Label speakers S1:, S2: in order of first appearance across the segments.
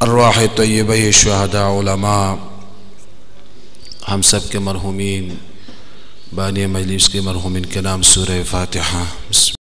S1: ارواح طیبہ شہداء علماء ہم سب کے مرحومین بانی مجلس کے مرحومین کے نام سورہ فاتحہ بسم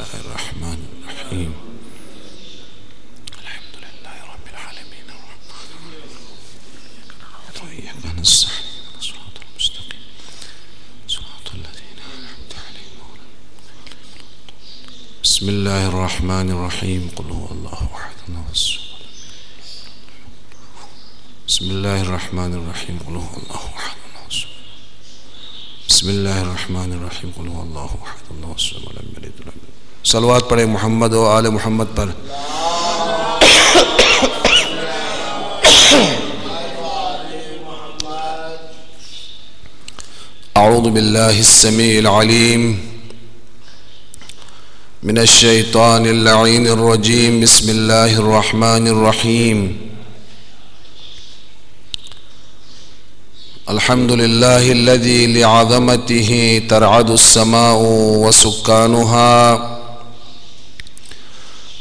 S1: اللہ الرحمن الرحیم الحمد للہ رب العالمین وإياك نستعين صراط المستقيم صراط الذين أنعمت عليهم بسم اللہ الرحمن الرحیم قل هو اللہ احد الله الصمد بسم اللہ الرحمن الرحیم قل هو اللہ احد الله الصمد بسم اللہ الرحمن الرحیم قل هو اللہ احد الله الصمد لم يلد ولم يولد صلوات پڑھیں محمد و آل محمد پر اعوذ باللہ السمیع العلیم من الشیطان اللعین الرجیم بسم اللہ الرحمن الرحیم الحمد للہ الذی لعظمته ترعد السماء وسکانها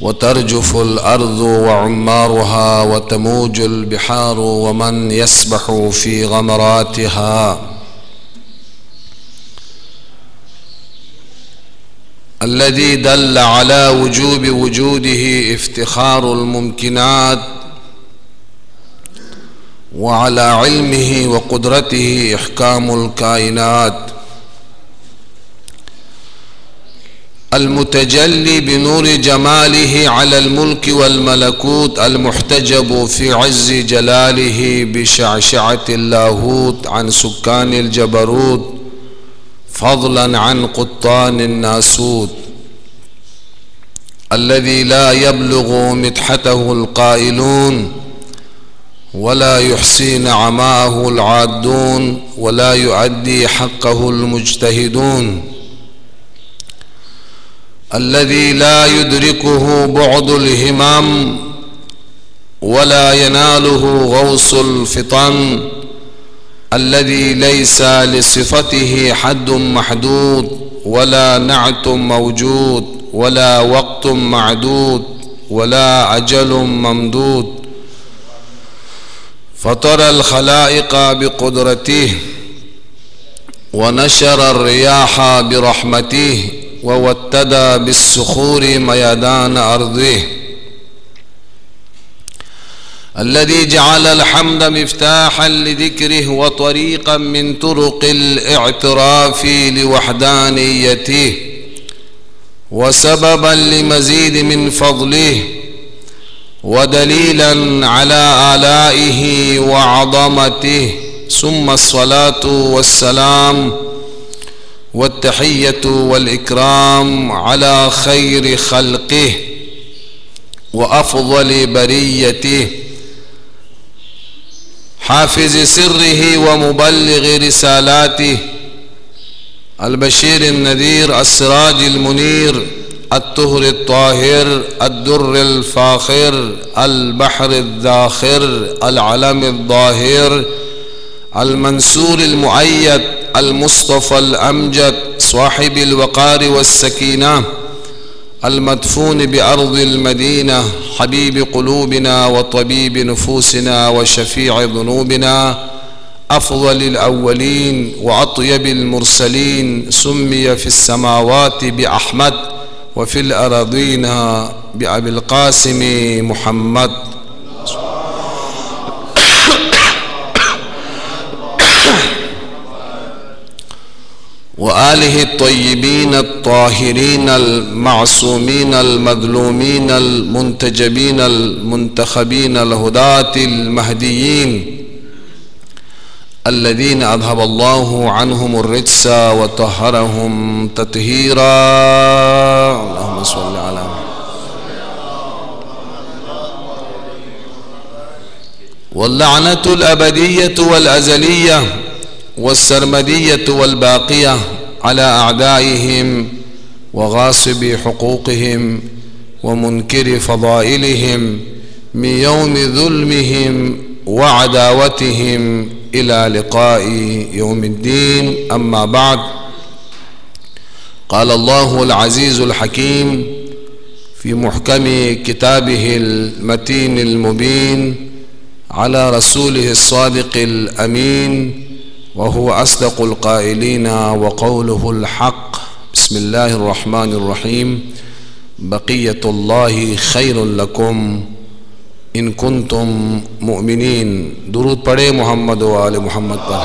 S1: وترجف الأرض وعمارها وتموج البحار ومن يسبح في غمراتها الذي دل على وجوب وجوده افتخار الممكنات وعلى علمه وقدرته إحكام الكائنات المتجلي بنور جماله على الملك والملكوت المحتجب في عز جلاله بشعشعة اللاهوت عن سكان الجبروت فضلا عن قطان الناسوت الذي لا يبلغ مدحته القائلون ولا يحصي نعماءه العادون ولا يؤدي حقه المجتهدون الذي لا يدركه بعد الهمام ولا يناله غوص الفطن الذي ليس لصفته حد محدود ولا نعت موجود ولا وقت معدود ولا أجل ممدود فطر الخلائق بقدرته ونشر الرياح برحمته ووتدى بالصخور ميدان أرضه الذي جعل الحمد مفتاحا لذكره وطريقا من طرق الاعتراف لوحدانيته وسببا لمزيد من فضله ودليلا على آلائه وعظمته ثم الصلاة والسلام والتحية والإكرام على خير خلقه وأفضل بريته حافظ سره ومبلغ رسالاته البشير النذير السراج المنير الطهر الطاهر الدر الفاخر البحر الذاخر العلم الظاهر المنصور المؤيد المصطفى الأمجد صاحب الوقار والسكينة المدفون بأرض المدينة حبيب قلوبنا وطبيب نفوسنا وشفيع ذنوبنا أفضل الأولين وأطيب المرسلين سمي في السماوات بأحمد وفي الأراضين بأبي القاسم محمد وآله الطيبين الطاهرين المعصومين المظلومين المنتجبين المنتخبين الهداة المهديين الذين أذهب الله عنهم الرجس وطهرهم تطهيرا. اللهم صل على واللعنة الأبدية والأزلية والسرمدية والباقية على أعدائهم وغاصب حقوقهم ومنكر فضائلهم من يوم ظلمهم وعداوتهم إلى لقاء يوم الدين. أما بعد، قال الله العزيز الحكيم في محكم كتابه المتين المبين على رسوله الصادق الأمين وهو أصدق القائلين وقوله الحق. بسم الله الرحمن الرحيم. بقية الله خير لكم ان کنتم مؤمنین. درود پڑھے محمد و آل محمد پر.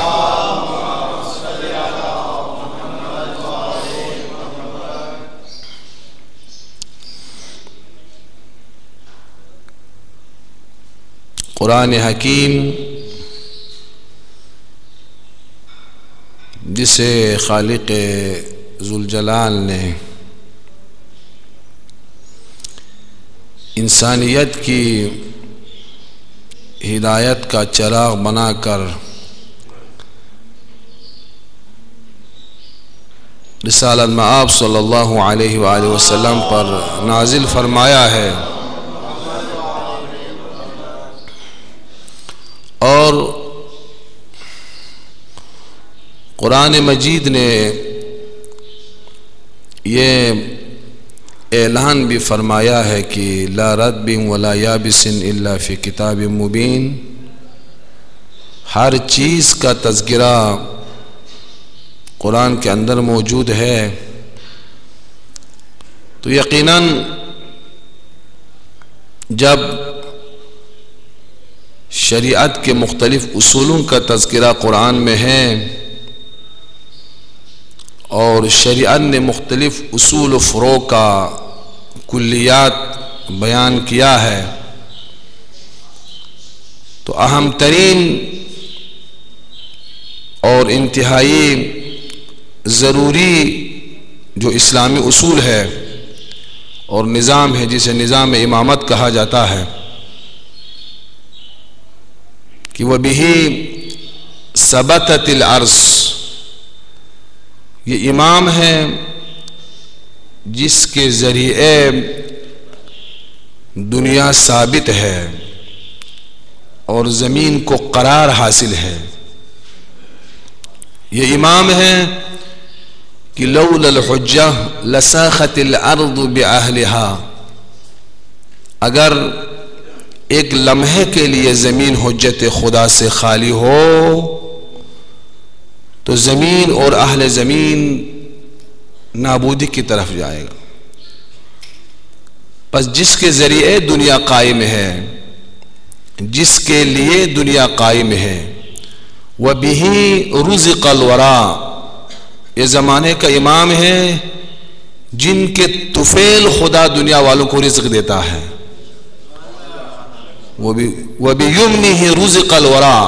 S1: قرآن حکیم جسے خالق ذوالجلال نے انسانیت کی ہدایت کا چراغ بنا کر رسالت مآب صلی اللہ علیہ وآلہ وسلم پر نازل فرمایا ہے، اور قرآن مجید نے یہ اعلان بھی فرمایا ہے کہ لا رطب ولا یابس الا فی کتاب مبین. ہر چیز کا تذکرہ قرآن کے اندر موجود ہے. تو یقیناً جب شریعت کے مختلف اصولوں کا تذکرہ قرآن میں ہے اور شریعت نے مختلف اصول و فروع کا کلیات بیان کیا ہے، تو اہم ترین اور انتہائی ضروری جو اسلامی اصول ہے اور نظام ہے، جسے نظام امامت کہا جاتا ہے، کہ وہ بِهِ ثبتت الارض، یہ امام ہے جس کے ذریعے دنیا ثابت ہے اور زمین کو قرار حاصل ہے. یہ امام ہے کہ لولا الحجہ لساخت الارض باہلها، اگر ایک لمحے کے لیے زمین حجت خدا سے خالی ہو تو زمین اور اہل زمین نابودی کی طرف جائے گا. پس جس کے ذریعے دنیا قائم ہے، جس کے لیے دنیا قائم ہے، وَبِهِ رُزِقَ الْوَرَى، یہ زمانے کا امام ہے جن کے طفیل خدا دنیا والوں کو رزق دیتا ہے. وَبِيُمْنِهِ رُزِقَ الْوَرَى،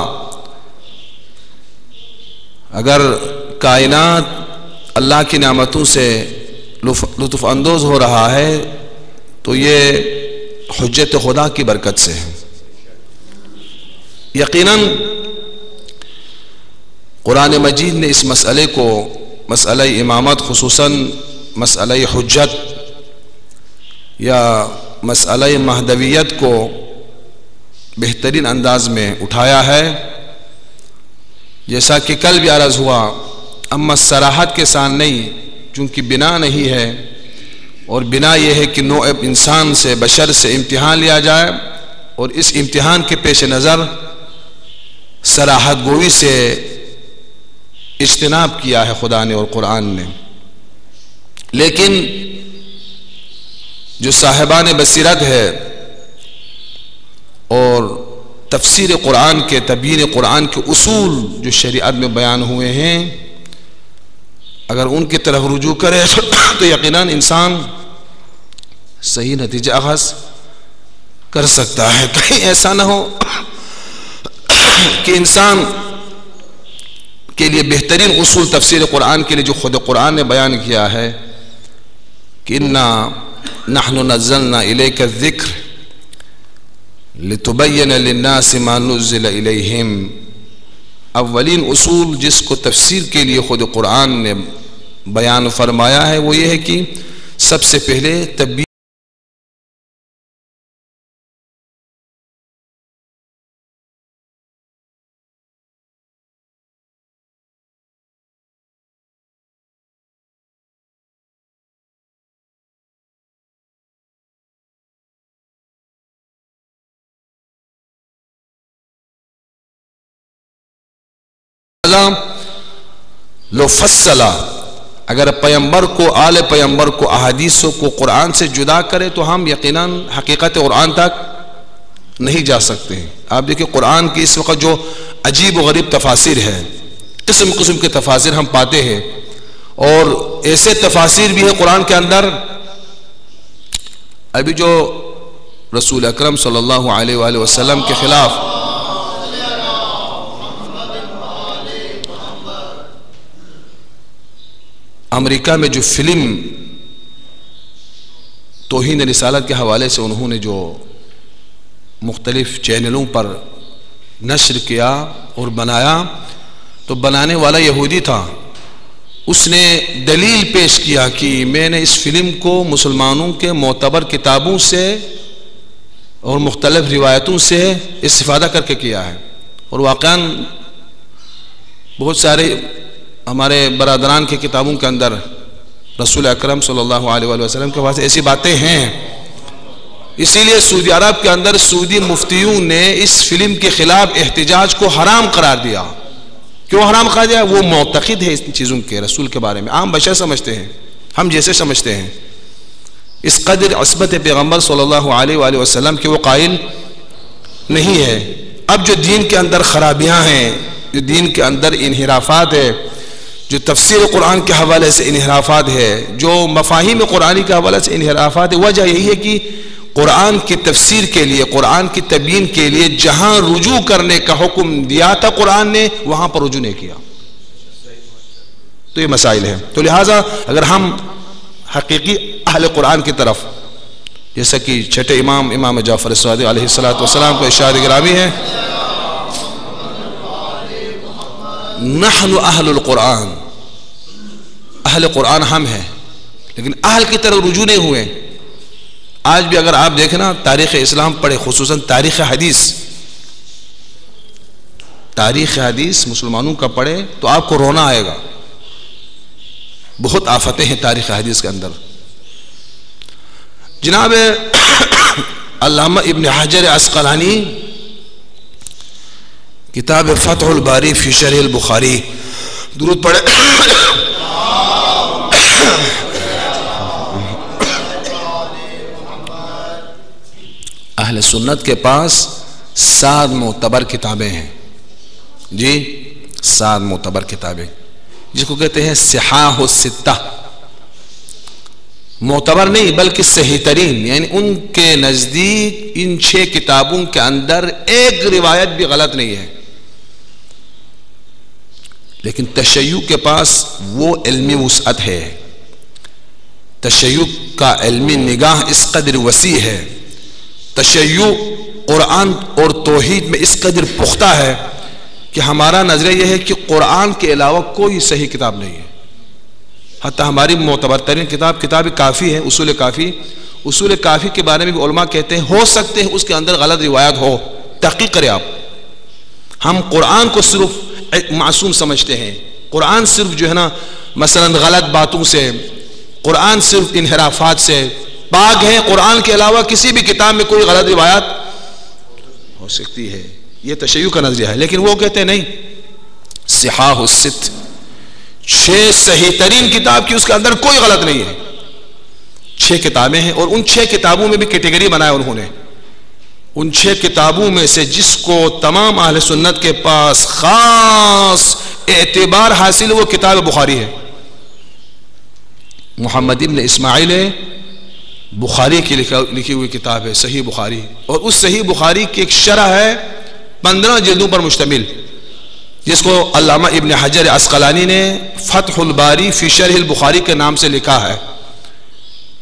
S1: اگر کائنات اللہ کی نعمتوں سے لطف اندوز ہو رہا ہے تو یہ حجت خدا کی برکت سے ہے. یقیناً قرآن مجید نے اس مسئلے کو، مسئلہ امامت، خصوصاً مسئلہ حجت یا مسئلہ مہدویت کو بہترین انداز میں اٹھایا ہے. جیسا کہ کل بھی عرض ہوا، اما صراحت کے ساتھ نہیں، چونکہ بنا نہیں ہے، اور بنا یہ ہے کہ نوع انسان سے، بشر سے امتحان لیا جائے، اور اس امتحان کے پیش نظر صراحت گوئی سے اجتناب کیا ہے خدا نے اور قرآن نے، لیکن جو صاحبان بصیرت ہے اور تفسیر قرآن کے تبیین قرآن کے اصول جو شریعت میں بیان ہوئے ہیں، اگر ان کی طرف رجوع کرے تو یقیناً انسان صحیح نتیجہ اخذ کر سکتا ہے۔ کہیں ایسا نہ ہو کہ انسان کے لیے بہترین اصول تفسیر قرآن کے لیے جو خود قرآن نے بیان کیا ہے کہ اِنَّا نَحْنُ نَزَّلْنَا إِلَيْكَ الذِّكْرَ لِتُبَيِّنَ لِلنَّاسِ مَا نُزِّلَ إِلَيْهِمْ، اولین اصول جس کو تفسیر کے لیے خود قرآن نے بیان فرمایا ہے وہ یہ ہے کہ سب سے پہلے تبیین لو فصلا، اگر پیمبر کو آل پیمبر کو احادیثوں کو قرآن سے جدا کرے تو ہم یقیناً حقیقت قرآن تک نہیں جا سکتے ہیں۔ آپ دیکھیں قرآن کی اس وقت جو عجیب و غریب تفاسیر ہے، قسم قسم کے تفاسیر ہم پاتے ہیں، اور ایسے تفاسیر بھی ہے قرآن کے اندر۔ ابھی جو رسول اکرم صلی اللہ علیہ وآلہ وسلم کے خلاف امریکہ میں جو فلم توہین رسالت کے حوالے سے انہوں نے جو مختلف چینلوں پر نشر کیا اور بنایا، تو بنانے والا یہودی تھا، اس نے دلیل پیش کیا کہ میں نے اس فلم کو مسلمانوں کے معتبر کتابوں سے اور مختلف روایتوں سے استفادہ کر کے کیا ہے، اور واقعاً بہت سارے ہمارے برادران کی کتابوں کے اندر رسول اکرم صلی اللہ علیہ وآلہ وسلم کے پاس ایسی باتیں ہیں۔ اسی لیے سعودی عرب کے اندر سعودی مفتیوں نے اس فلم کے خلاف احتجاج کو حرام قرار دیا۔ کیوں حرام قرار دیا؟ وہ معتقد ہے اس چیزوں کے رسول کے بارے میں، عام بشر سمجھتے ہیں، ہم جیسے سمجھتے ہیں، اس قدر عصمت پیغمبر صلی اللہ علیہ وآلہ وسلم کے وہ قائل نہیں ہے۔ اب جو دین کے اندر خرابیاں ہیں، جو دین کے اندر انحرافات ہے، جو تفسیر قرآن کے حوالے سے انحرافات ہے، جو مفاہیم قرآنی کے حوالے سے انحرافات ہے، وجہ یہی ہے کہ قرآن کی تفسیر کے لیے، قرآن کی تبیین کے لیے جہاں رجوع کرنے کا حکم دیا تھا قرآن نے، وہاں پر رجوع نہیں کیا۔ تو یہ مسائل ہیں۔ تو لہٰذا اگر ہم حقیقی اہل قرآن کی طرف، جیسا کہ چھٹے امام جعفر صادق علیہ السلام کو ارشاد گرامی ہے، نحن اہل القرآن، اہل قرآن ہم ہیں، لیکن اہل کی طرف رجوع نہیں ہوئے۔ آج بھی اگر آپ دیکھیں نا، تاریخ اسلام پڑھے، خصوصاً تاریخ حدیث مسلمانوں کا پڑھے تو آپ کو رونا آئے گا۔ بہت آفتیں ہیں تاریخ حدیث کے اندر۔ جناب علامہ ابن حجر عسقلانی کتاب فتح الباری فی شرح البخاری، درود پڑھے۔ اہل سنت کے پاس 7 معتبر کتابیں ہیں، جی 7 معتبر کتابیں، جس کو کہتے ہیں صحاح الستہ۔ معتبر نہیں بلکہ صحیح ترین، یعنی ان کے نزدیک ان 6 کتابوں کے اندر ایک روایت بھی غلط نہیں ہے۔ لیکن تشیع کے پاس وہ علمی وسعت ہے، تشیع کا علمی نگاہ اس قدر وسیع ہے، تشیع قرآن اور توحید میں اس قدر پختہ ہے کہ ہمارا نظریہ یہ ہے کہ قرآن کے علاوہ کوئی صحیح کتاب نہیں ہے۔ حتیٰ ہماری معتبر ترین کتاب کافی ہے، اصول کافی۔ اصول کافی کے بارے میں بھی علماء کہتے ہیں ہو سکتے ہیں اس کے اندر غلط روایت ہو، تحقیق کریں آپ۔ ہم قرآن کو صرف معصوم سمجھتے ہیں، قرآن صرف جو ہے نا مثلا غلط باتوں سے، قرآن صرف انحرافات سے پاک ہے، قرآن کے علاوہ کسی بھی کتاب میں کوئی غلط روایت ہو سکتی ہے۔ یہ تشیع کا نظریہ ہے. لیکن وہ کہتے ہیں نہیں، صحاح الست 6 صحیح ترین کتاب کی، اس کے اندر کوئی غلط نہیں ہے. 6 کتابیں ہیں اور ان 6 کتابوں میں بھی کیٹیگری بنایا انہوں نے. ان 6 کتابوں میں سے جس کو تمام اہل سنت کے پاس خاص اعتبار حاصل وہ کتاب بخاری ہے. محمد ابن اسماعیل بخاری کی لکھی ہوئی کتاب ہے صحیح بخاری، اور اس صحیح بخاری کی ایک شرح ہے 15 جلدوں پر مشتمل، جس کو علامہ ابن حجر عسقلانی نے فتح الباری فی شرح البخاری کے نام سے لکھا ہے.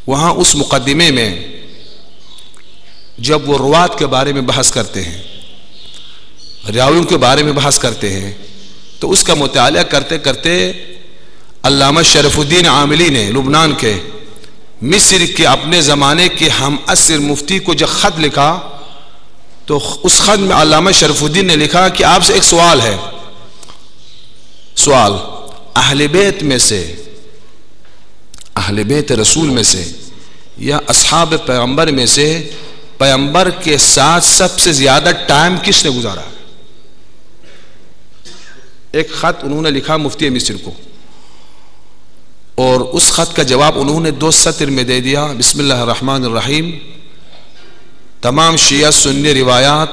S1: وہاں اس مقدمے میں جب وہ روات کے بارے میں بحث کرتے ہیں، راویوں کے بارے میں بحث کرتے ہیں، تو اس کا مطالعہ کرتے کرتے علامہ شرف الدین عاملی نے لبنان کے مصر کے اپنے زمانے کے ہم عصر مفتی کو جب خط لکھا تو اس خط میں علامہ شرف الدین نے لکھا کہ آپ سے ایک سوال ہے. سوال، اہل بیت میں سے، اہل بیت رسول میں سے یا اصحاب پیغمبر میں سے پیغمبر کے ساتھ سب سے زیادہ ٹائم کس نے گزارا؟ ایک خط انہوں نے لکھا مفتی مصر کو، اور اس خط کا جواب انہوں نے 2 سطر میں دے دیا. بسم اللہ الرحمن الرحیم، تمام شیعہ سنی روایات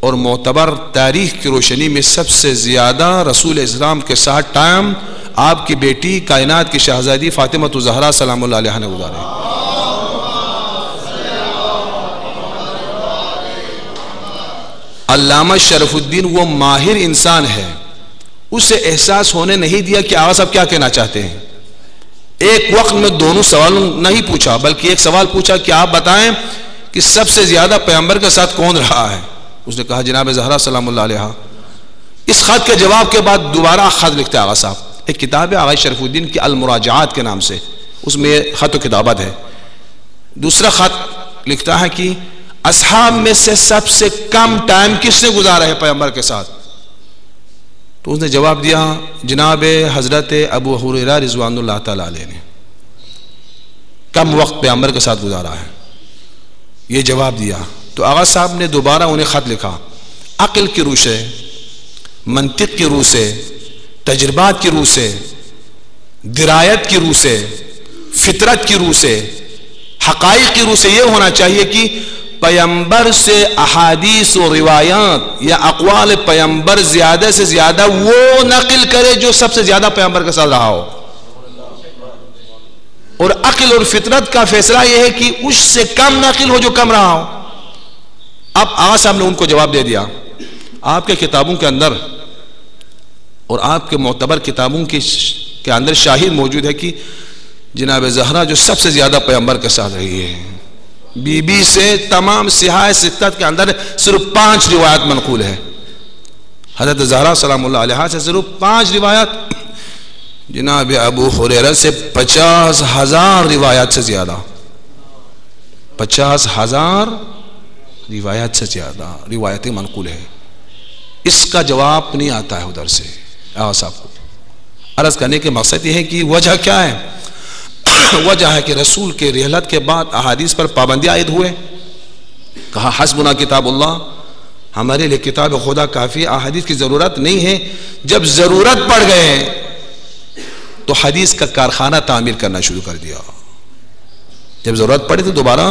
S1: اور معتبر تاریخ کی روشنی میں سب سے زیادہ رسول اسلام کے ساتھ ٹائم آپ کی بیٹی کائنات کی شہزادی فاطمہ الزہرا سلام اللہ علیہ نے گزارے. علامہ شرف الدین وہ ماہر انسان ہے، اسے احساس ہونے نہیں دیا کہ آغا صاحب کیا کہنا چاہتے ہیں. ایک وقت میں دونوں سوالوں نہیں پوچھا، بلکہ ایک سوال پوچھا کہ آپ بتائیں کہ سب سے زیادہ پیغمبر کے ساتھ کون رہا ہے؟ اس نے کہا جناب زہرا سلام اللہ علیہ. اس خط کے جواب کے بعد دوبارہ خط لکھتے آغا صاحب. ایک کتاب ہے آغا شرف الدین کی المراجعات کے نام سے، اس میں خط و کتابت ہے. دوسرا خط لکھتا ہے کہ اصحاب میں سے سب سے کم ٹائم کس نے گزارا ہے پیغمبر کے ساتھ؟ تو اس نے جواب دیا جناب حضرت ابو ہریرہ رضوان اللہ تعالی علیہ نے کم وقت پیغمبر کے ساتھ گزارا ہے، یہ جواب دیا. تو آغا صاحب نے دوبارہ انہیں خط لکھا، عقل کی روح سے، منطق کی روح سے، تجربات کی روح سے، درایت کی روح سے، فطرت کی روح سے، حقائق کی روح سے یہ ہونا چاہیے کہ پیغمبر سے احادیث و روایات یا اقوال پیغمبر زیادہ سے زیادہ وہ نقل کرے جو سب سے زیادہ پیغمبر کے ساتھ رہا ہو، اور عقل اور فطرت کا فیصلہ یہ ہے کہ اس سے کم نقل ہو جو کم رہا ہو. اب آغا صاحب نے ان کو جواب دے دیا. آپ کے کتابوں کے اندر اور آپ کے معتبر کتابوں کے اندر شاہد موجود ہے کہ جناب زہرا جو سب سے زیادہ پیغمبر کے ساتھ رہی ہے، بی بی سے تمام صحاح ستت کے اندر صرف 5 روایات منقول ہے. حضرت زہرا سلام اللہ علیہ سے صرف 5 روایات، جناب ابو ہریرہ سے 50,000 روایات سے زیادہ، 50,000 روایات سے زیادہ روایتیں منقول ہیں. اس کا جواب نہیں آتا ہے ادھر سے آغا صاحب کو. عرض کرنے کے مقصد یہ ہے کہ وجہ کیا ہے؟ وجہ ہے کہ رسول کے رحلت کے بعد احادیث پر پابندی عائد ہوئے. کہا حسبنا کتاب اللہ، ہمارے لیے کتاب خدا کافی، احادیث کی ضرورت نہیں ہے. جب ضرورت پڑ گئے تو حدیث کا کارخانہ تعمیر کرنا شروع کر دیا. جب ضرورت پڑی تو دوبارہ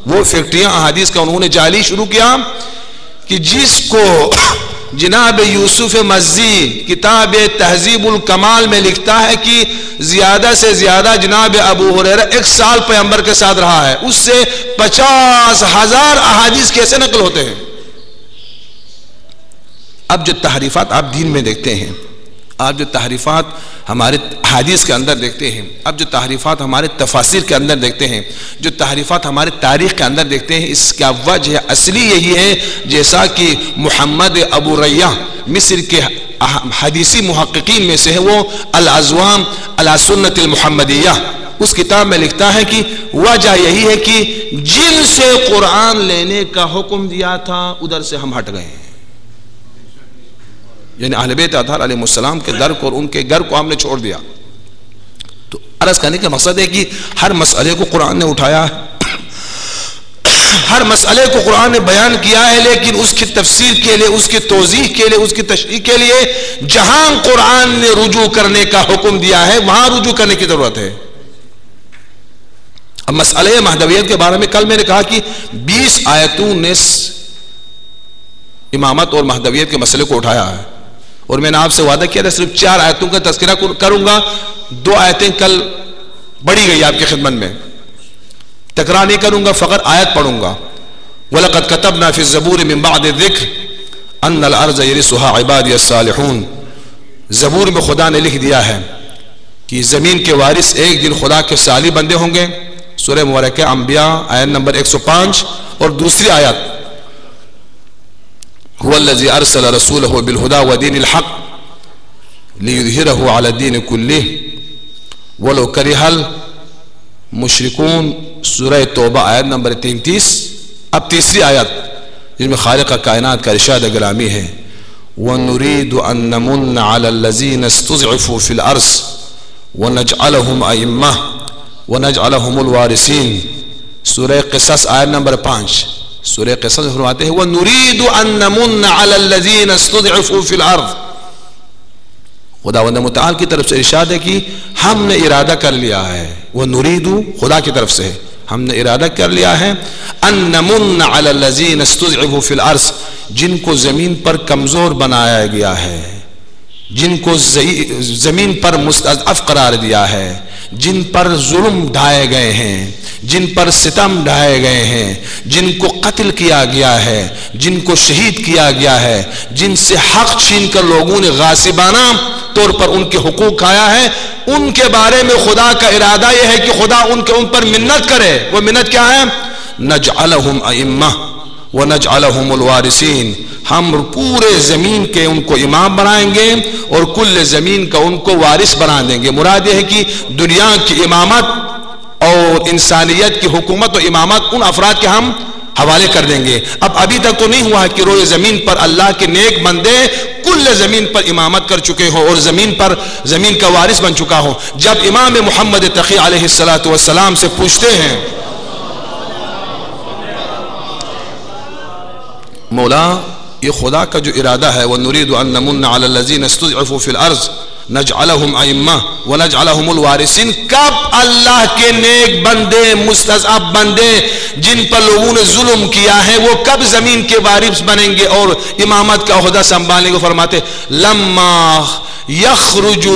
S1: وہ فیکٹریاں احادیث کا انہوں نے جعلی شروع کیا کہ جس کو جناب یوسف مزی کتاب تہذیب الکمال میں لکھتا ہے کہ زیادہ سے زیادہ جناب ابو ہریرہ 1 سال پیغمبر کے ساتھ رہا ہے، اس سے 50,000 احادیث کیسے نقل ہوتے ہیں؟ اب جو تحریفات آپ دین میں دیکھتے ہیں، آپ جو تحریفات ہمارے حدیث کے اندر دیکھتے ہیں، اب جو تحریفات ہمارے تفاسیر کے اندر دیکھتے ہیں، جو تحریفات ہمارے تاریخ کے اندر دیکھتے ہیں، اس کا وجہ اصلی یہی ہے جیسا کہ محمد ابو ریہ مصر کے حدیثی محققین میں سے ہے، وہ العزوام علی سنت المحمدیہ اس کتاب میں لکھتا ہے کہ وجہ یہی ہے کہ جن سے قرآن لینے کا حکم دیا تھا ادھر سے ہم ہٹ گئے ہیں. یعنی اہل بیت اطہار علیہ السلام کے در کو اور ان کے گھر کو ہم نے چھوڑ دیا. تو عرض کرنے کا مقصد ہے کہ ہر مسئلے کو قرآن نے اٹھایا ہر مسئلے کو قرآن نے بیان کیا ہے، لیکن اس کی تفسیر کے لیے، اس کی توضیح کے لیے، اس کی تشریح کے لیے جہاں قرآن نے رجوع کرنے کا حکم دیا ہے وہاں رجوع کرنے کی ضرورت ہے۔ اب مسئلہ مہدویت کے بارے میں کل میں نے کہا کہ 20 آیتوں نے امامت اور مہدویت کے مسئلے کو اٹھایا ہے، اور میں نے آپ سے وعدہ کیا تھا صرف 4 آیتوں کا تذکرہ کروں گا۔ 2 آیتیں کل پڑھی گئی آپ کی خدمت میں، تکرار نہیں کروں گا، فقط آیت پڑھوں گا۔ وَلَقَدْ كَتَبْنَا فِي الزَّبُورِ مِن بَعْدِ الذِّكْرِ أَنَّ الْأَرْضَ يَرِثُهَا عِبَادِيَ الصَّالِحُونَ، زبور میں خدا نے لکھ دیا ہے کہ زمین کے وارث ایک دن خدا کے صالح بندے ہوں گے۔ سورہ مبارکہ انبیاء آیت نمبر 105، اور دوسری آیت هُوَ الَّذِي أَرْسَلَ رَسُولَهُ بِالْهُدَى وَدِينِ الْحَقِّ لِيُظْهِرَهُ عَلَى الدِّينِ كُلِّهِ وَلَوْ كَرِهَ الْمُشْرِكُونَ، سورہ توبہ آیت نمبر 33۔ اب تیسری آیت جس میں خالق کائنات کا ارشاد گرامی ہے، وَنُرِيدُ أَن نَّمُنَّ عَلَى الَّذِينَ اسْتُضْعِفُوا فِي الْأَرْضِ وَنَجْعَلَهُمْ أَئِمَّةً وَنَجْعَلَهُمُ الْوَارِثِينَ، سورہ قصص آیت نمبر 5۔ سورہ قصص فرماتے ہیں وَنُرِيدُ أَن نَّمُنَّ عَلَى الَّذِينَ اسْتُضْعِفُوا فِي الْأَرْضِ، خداوند متعال کی طرف سے ارشاد ہے کہ ہم نے ارادہ کر لیا ہے، وَنُرِيدُ خدا کی طرف سے ہم نے ارادہ کر لیا ہے، أَن نَّمُنَّ عَلَى الَّذِينَ اسْتُضْعِفُوا فِي الْأَرْضِ، جن کو زمین پر کمزور بنایا گیا ہے، جن کو زمین پر مستضعف قرار دیا ہے، جن پر ظلم ڈھائے گئے ہیں، جن پر ستم ڈھائے گئے ہیں، جن کو قتل کیا گیا ہے، جن کو شہید کیا گیا ہے، جن سے حق چھین کر لوگوں نے غاصبانہ طور پر ان کے حقوق کھایا ہے، ان کے بارے میں خدا کا ارادہ یہ ہے کہ خدا ان پر منت کرے۔ وہ منت کیا ہے؟ نجعلہم ائمہ ونجعلہم الوارثین، ہم پورے زمین کے ان کو امام بنائیں گے اور کل زمین کا ان کو وارث بنا دیں گے۔ مراد یہ ہے کہ دنیا کی امامت اور انسانیت کی حکومت و امامت ان افراد کے ہم حوالے کر دیں گے۔ اب ابھی تک تو نہیں ہوا کہ روئے زمین پر اللہ کے نیک بندے کل زمین پر امامت کر چکے ہوں اور زمین کا وارث بن چکا ہوں۔ جب امام محمد تقی علیہ السلام سے پوچھتے ہیں مولا یہ خدا کا جو ارادہ ہے وَنُرِيدُ أَن نَّمُنَّ عَلَى الَّذِينَ اسْتُضْعِفُوا فِي الْأَرْضِ نَجْعَلَهُمْ أَئِمَّةً وَنَجْعَلَهُمُ الْوَارِثِينَ، کب اللہ کے نیک بندے مستضعف بندے جن پر لوگوں نے ظلم کیا ہے وہ کب زمین کے وارث بنیں گے اور امامت کا عہدہ سنبھالنے کو فرماتے لما يخرج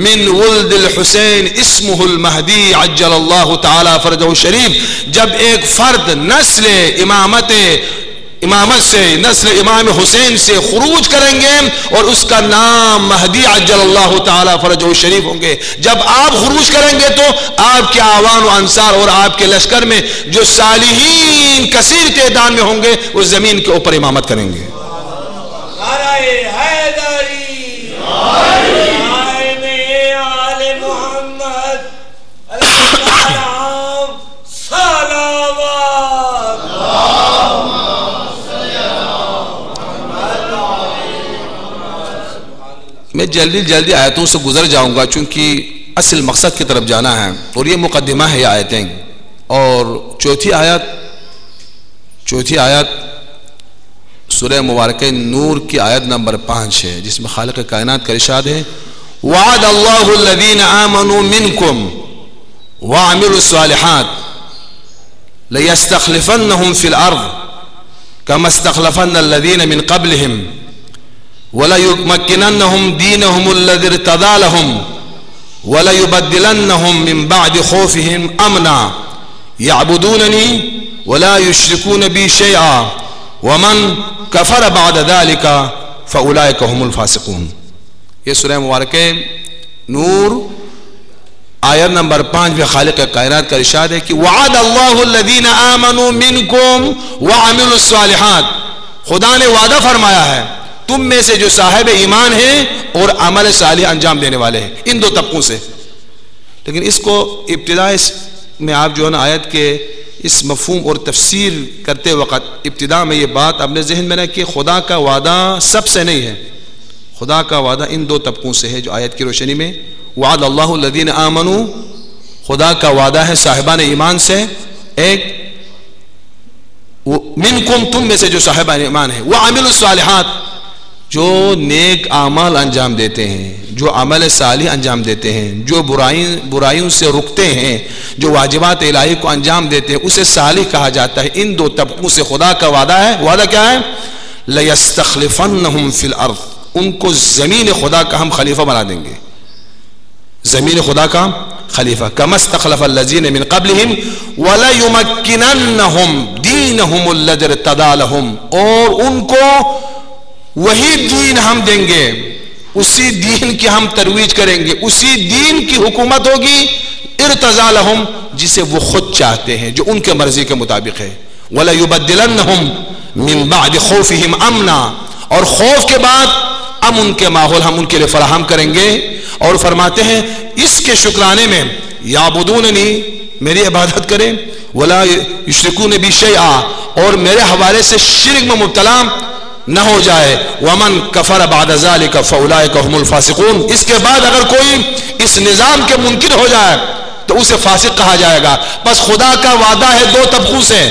S1: من ولد الحسین اسمه المہدی عجل اللہ تعالی فرجہ الشریف، جب ایک فرد نسل امامت سے نسل امام حسین سے خروج کریں گے اور اس کا نام مہدی عجل اللہ تعالی فرجہ الشریف ہوں گے، جب آپ خروج کریں گے تو آپ کے آوان و انصار اور آپ کے لشکر میں جو صالحین کثیر تعداد میں ہوں گے وہ زمین کے اوپر امامت کریں گے۔ میں جلدی آیتوں سے گزر جاؤں گا چونکہ اصل مقصد کی طرف جانا ہے، اور یہ مقدمہ ہے یہ آیتیں۔ اور چوتھی آیت سورہ مبارکہ نور کی آیت نمبر 5 ہے، جس میں خالق کائنات کا ارشاد ہے وعد اللہ الذین آمنوا منکم وعملوا الصالحات لیستخلفنہم فی الارض کما استخلفن الذین من قبلہم وَلَيُمَكِّنَنَّهُمْ دِينَهُمُ الَّذِي ارْتَضَىٰ لَهُمْ وَلَيُبَدِّلَنَّهُمْ مِنْ بَعْدِ خَوْفِهِمْ أَمْنًا يَعْبُدُونَنِي وَلَا يُشْرِكُونَ بِي شَيْئًا وَمَنْ كَفَرَ بَعْدَ ذَلِكَ فَأُولَٰئِكَ هُمُ الْفَاسِقُونَ۔ یہ سورہ مبارکہ نور آیت نمبر 5 میں خالق کائنات کا ارشاد ہے کہ وعد اللہ الذین آمنوا منکم وعملوا الصالحات، خدا نے وعدہ فرمایا ہے تم میں سے جو صاحب ایمان ہیں اور عمل صالح انجام دینے والے ہیں، ان دو طبقوں سے۔ لیکن اس کو ابتدا میں آپ جو ہے نا آیت کے اس مفہوم اور تفسیر کرتے وقت ابتدا میں یہ بات اپنے ذہن میں رکھیں کہ خدا کا وعدہ سب سے نہیں ہے، خدا کا وعدہ ان دو طبقوں سے ہے جو آیت کی روشنی میں وعد اللہ الذین آمنوا، خدا کا وعدہ ہے صاحبان ایمان سے، ایک منکم تم میں سے جو صاحبان ایمان ہیں، وعملوا الصالحات جو نیک اعمال انجام دیتے ہیں، جو عمل صالح انجام دیتے ہیں، جو برائیوں سے رکتے ہیں، جو واجبات الہی کو انجام دیتے ہیں، اسے صالح کہا جاتا ہے۔ ان دو طبقوں سے خدا کا وعدہ ہے۔ وعدہ کیا ہے؟ لَيَسْتَخْلِفَنَّهُمْ فِي الْأَرْضِ، ان کو زمین خدا کا ہم خلیفہ بنا دیں گے، زمین خدا کا خلیفہ۔ كَمَا اسْتَخْلَفَ الَّذِينَ مِنْ قَبْلِهِمْ وَلَيُمَكِّنَنَّهُمْ دِينَهُمُ الَّذِي ارْتَضَىٰ لَهُمْ، اور ان کو وہی دین ہم دیں گے، اسی دین کی ہم ترویج کریں گے، اسی دین کی حکومت ہوگی ارتضیٰ لہم، جسے وہ خود چاہتے ہیں، جو ان کے مرضی کے مطابق ہے۔ وَلَيُبَدِّلَنَّهُمْ مِن بَعْدِ خَوْفِهِمْ أَمْنًا، اور خوف کے بعد امن کے ماحول ہم ان کے لیے فراہم کریں گے۔ اور فرماتے ہیں اس کے شکرانے میں یعبدوننی، میری عبادت کریں، وَلَا يُشْرِكُونَ بِي شَيْئًا، اور میرے حوالے سے شرک میں مبتلا نہ ہو جائے۔ وَمَنْ كَفَرَ بَعْدَ ذَلِكَ فَأُولَٰئِكَ هُمُ الْفَاسِقُونَ، اس کے بعد اگر کوئی اس نظام کے منکر ہو جائے تو اسے فاسق کہا جائے گا۔ بس خدا کا وعدہ ہے دو طبقوں سے،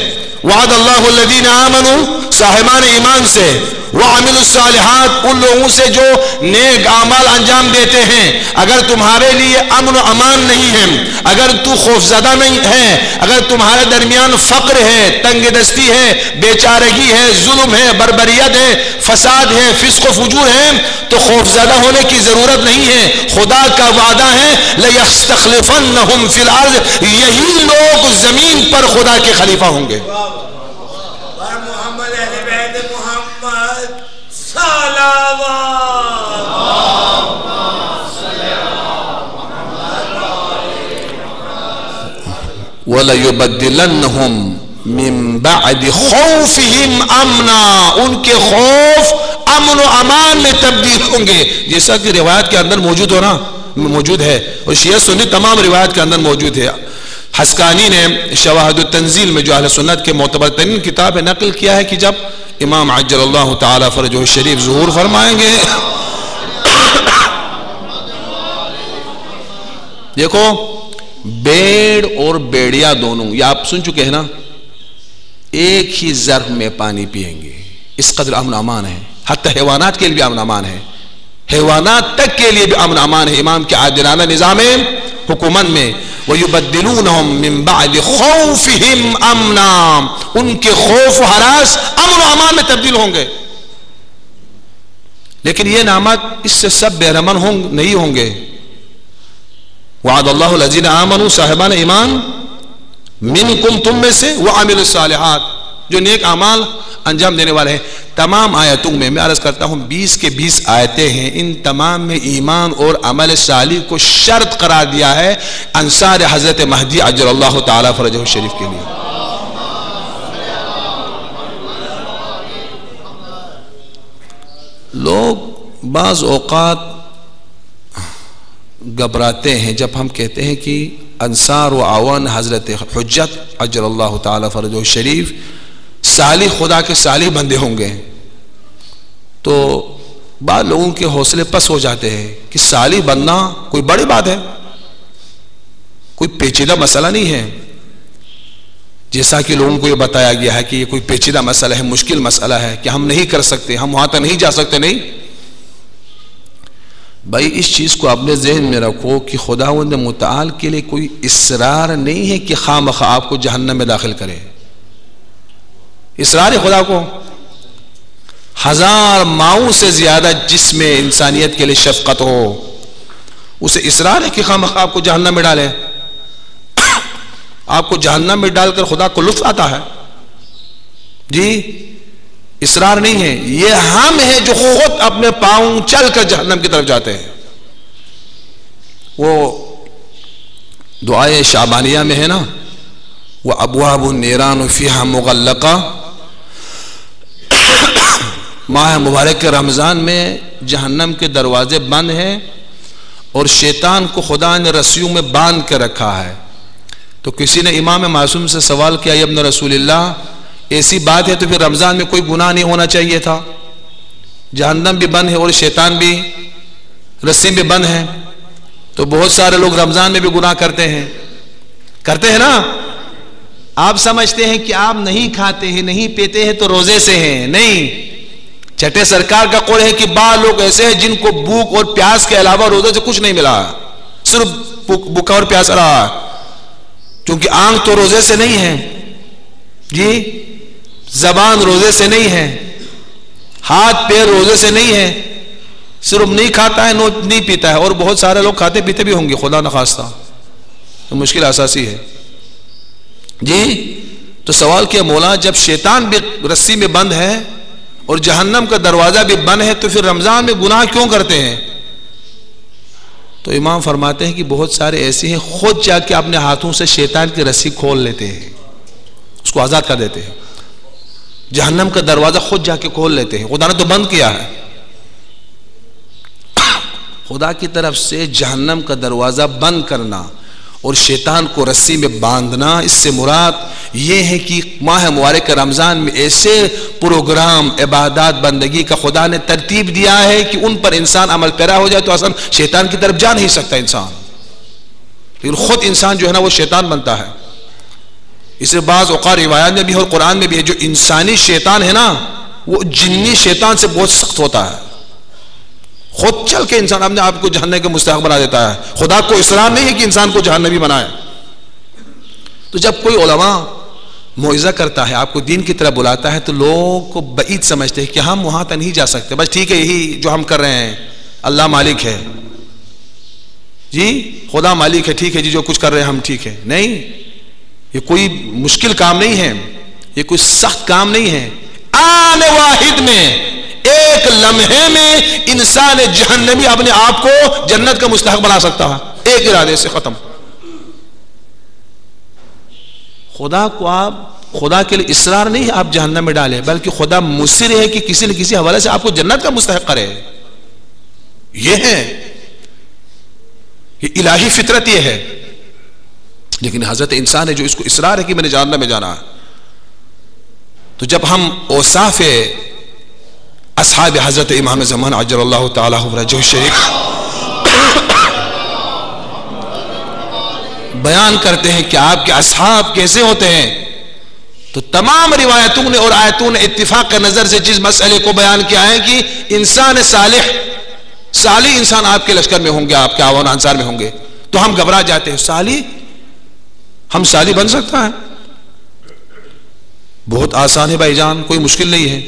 S1: وعد اللہ الذین آمنوا، صاحبان ایمان سے، وعملوا الصالحات، ان لوگوں سے جو نیک اعمال انجام دیتے ہیں۔ اگر تمہارے لیے امن و امان نہیں ہے، اگر تو خوف زدہ نہیں ہے، اگر تمہارے درمیان فقر ہے، تنگ دستی ہے، بیچارگی ہے، ظلم ہے، بربریت ہے، فساد ہے، فسق و فجور ہے، تو خوف زدہ ہونے کی ضرورت نہیں ہے۔ خدا کا وعدہ ہے لَيَسْتَخْلِفَنَّهُمْ فِي الْأَرْضِ، یہی لوگ زمین پر خدا کے خلیفہ ہوں گے۔ وَلَيُبَدِّلَنَّهُمْ مِن بَعْدِ خَوْفِهِمْ أَمْنًا، ان کے خوف امن و امان میں تبدیل ہوں گے، جیسا کہ روایت کے اندر موجود ہے، اور شیعہ سنی تمام روایت کے اندر موجود ہے۔ حسکانی نے شواہد التنزیل میں جو اہل سنت کے معتبر ترین کتاب نقل کیا ہے کہ جب امام عجل اللہ تعالی فرجہ الشریف ظہور فرمائیں گے، دیکھو بیڑ اور بیڑیا دونوں، یہ آپ سن چکے ہیں نا، ایک ہی ظرف میں پانی پیئیں گے، اس قدر امن امان ہے۔ حتی حیوانات کے لیے بھی امن امان ہے، حیوانات تک کے لیے بھی امن امان ہے امام کے عادلانہ نظام حکومت میں۔ وَيُبَدِّلُونَهُمْ مِن بَعْدِ خَوْفِهِمْ أَمْنًا، ان کے خوف و ہراس امن و امان میں تبدیل ہوں گے۔ لیکن یہ نعمت اس سے سب بے رمن نہیں ہوں گے۔ وعد اللہ الذین آمنوا، صاحبان ایمان، منکم تم میں سے، وعملوا الصالحات جو نیک اعمال انجام دینے والے ہیں۔ تمام آیتوں میں عرض کرتا ہوں 20 کے 20 آیتیں ہیں، ان تمام میں ایمان اور عمل صالح کو شرط قرار دیا ہے انصار حضرت مہدی عجل اللہ تعالی فرجہ الشریف کے لیے۔ لوگ بعض اوقات گھبراتے ہیں جب ہم کہتے ہیں کہ انصار و اعوان حضرت حجت عجل اللہ تعالی فرجہ الشریف صالح خدا کے صالح بندے ہوں گے، تو بعض لوگوں کے حوصلے پس ہو جاتے ہیں کہ صالح بننا کوئی بڑی بات ہے، کوئی پیچیدہ مسئلہ نہیں ہے، جیسا کہ لوگوں کو یہ بتایا گیا ہے کہ یہ کوئی پیچیدہ مسئلہ ہے، مشکل مسئلہ ہے کہ ہم نہیں کر سکتے، ہم وہاں تک نہیں جا سکتے۔ نہیں بھائی، اس چیز کو اپنے ذہن میں رکھو کہ خداوند متعال کے لیے کوئی اصرار نہیں ہے کہ خواہ مخواہ آپ کو جہنم میں داخل کرے۔ اصرار خدا کو 1000 ماؤں سے زیادہ جس میں انسانیت کے لیے شفقت ہو، اسے اصرار ہے کہ خواہ مخواہ آپ کو جہنم میں ڈالے۔ آپ کو جہنم میں ڈال کر خدا کو لطف آتا ہے؟ جی اصرار نہیں ہے، یہ ہم ہیں جو خود اپنے پاؤں چل کر جہنم کی طرف جاتے ہیں۔ وہ دعائے شعبانیہ میں ہے نا، وہ ابواب النیران فیہا مغلقہ، ماہ مبارک رمضان میں جہنم کے دروازے بند ہیں اور شیطان کو خدا نے رسیوں میں باندھ کے رکھا ہے۔ تو کسی نے امام معصوم سے سوال کیا، یا ابن رسول اللہ ایسی بات ہے تو پھر رمضان میں کوئی گناہ نہیں ہونا چاہیے تھا، جہنم بھی بند ہے اور شیطان بھی رسی بھی بند ہے، تو بہت سارے لوگ رمضان میں بھی گناہ کرتے ہیں نا، آپ سمجھتے ہیں کہ آپ نہیں کھاتے ہیں نہیں پیتے ہیں تو روزے سے ہیں، نہیں۔ چھٹے سرکار کا قول ہے کہ بعض لوگ ایسے ہیں جن کو بھوک اور پیاس کے علاوہ روزے سے کچھ نہیں ملا، صرف بھوکا اور پیاس رہا، کیونکہ آنکھ تو روزے سے نہیں ہے جی، زبان روزے سے نہیں ہے، ہاتھ پیر روزے سے نہیں ہے، صرف نہیں کھاتا ہے نہیں پیتا ہے، اور بہت سارے لوگ کھاتے پیتے بھی ہوں گے خدا نخواستہ، تو مشکل اساسی ہے جی۔ تو سوال کیا مولا، جب شیطان بھی رسی میں بند ہے اور جہنم کا دروازہ بھی بند ہے تو پھر رمضان میں گناہ کیوں کرتے ہیں؟ تو امام فرماتے ہیں کہ بہت سارے ایسے ہیں خود جا کے اپنے ہاتھوں سے شیطان کی رسی کھول لیتے ہیں، اس کو آزاد کر دیتے ہیں، جہنم کا دروازہ خود جا کے کھول لیتے ہیں، خدا نے تو بند کیا ہے۔ خدا کی طرف سے جہنم کا دروازہ بند کرنا اور شیطان کو رسی میں باندھنا، اس سے مراد یہ ہے کہ ماہ مبارک رمضان میں ایسے پروگرام عبادات بندگی کا خدا نے ترتیب دیا ہے کہ ان پر انسان عمل پیرا ہو جائے تو اصلا شیطان کی طرف جا نہیں سکتا انسان، لیکن خود انسان جو ہے نا وہ شیطان بنتا ہے۔ اسے بعض اوقات روایات میں بھی اور قرآن میں بھی ہے، جو انسانی شیطان ہے نا وہ جنی شیطان سے بہت سخت ہوتا ہے، خود چل کے انسان اپنے آپ کو جہنم کے مستحق بنا دیتا ہے۔ خدا کو اصرار نہیں ہے کہ انسان کو جہنمی بنائے۔ تو جب کوئی علماء موعظہ کرتا ہے، آپ کو دین کی طرف بلاتا ہے، تو لوگ کو بعید سمجھتے ہیں کہ ہم وہاں تک نہیں جا سکتے، بس ٹھیک ہے یہی جو ہم کر رہے ہیں، اللہ مالک ہے جی، خدا مالک ہے، ٹھیک ہے جی جو کچھ کر رہے ہیں ہم ٹھیک ہے۔ نہیں، یہ کوئی مشکل کام نہیں ہے، یہ کوئی سخت کام نہیں ہے۔ آن واحد میں، ایک لمحے میں انسان جہنمی اپنے آپ کو جنت کا مستحق بنا سکتا ہے، ایک ارادے سے ختم۔ خدا کو آپ، خدا کے لیے اصرار نہیں ہے آپ جہنم میں ڈالیں، بلکہ خدا مصر ہے کہ کسی نہ کسی حوالے سے آپ کو جنت کا مستحق کرے، یہ ہے، یہ الہی فطرت یہ ہے۔ لیکن حضرت انسان ہے جو اس کو اصرار ہے کہ میں نے جہنم میں جانا ہے۔ تو جب ہم اوصاف اصحاب حضرت امام زمان عجل اللہ تعالیٰ فرجہ الشریف بیان کرتے ہیں کہ آپ کے اصحاب کیسے ہوتے ہیں، تو تمام روایتوں نے اور آیتوں نے اتفاق کے نظر سے جس مسئلے کو بیان کیا ہے کہ انسان صالح انسان آپ کے لشکر میں ہوں گے، آپ کے آوان انصار میں ہوں گے، تو ہم گھبرا جاتے ہیں، ہم صالح بن سکتا ہے؟ بہت آسان ہے بھائی جان، کوئی مشکل نہیں ہے۔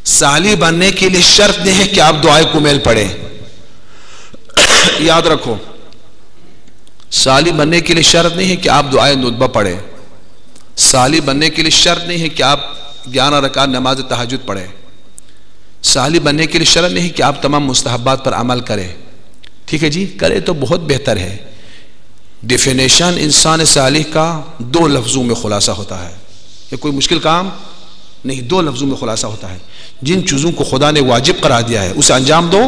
S1: صالح بننے کے لیے شرط نہیں ہے کہ آپ دعائے کمیل پڑھیں، یاد رکھو، صالح بننے کے لیے شرط نہیں ہے کہ آپ دعائے ندبہ پڑھیں، صالح بننے کے لیے شرط نہیں ہے کہ آپ 11 رکعت نماز تہجد پڑھیں، صالح بننے کے لیے شرط نہیں ہے کہ آپ تمام مستحبات پر عمل کریں، ٹھیک ہے جی، کرے تو بہت بہتر ہے۔ ڈیفینیشن انسان صالح کا 2 لفظوں میں خلاصہ ہوتا ہے، یہ کوئی مشکل کام نہیں، 2 لفظوں میں خلاصہ ہوتا ہے۔ جن چیزوں کو خدا نے واجب قرار دیا ہے اسے انجام دو،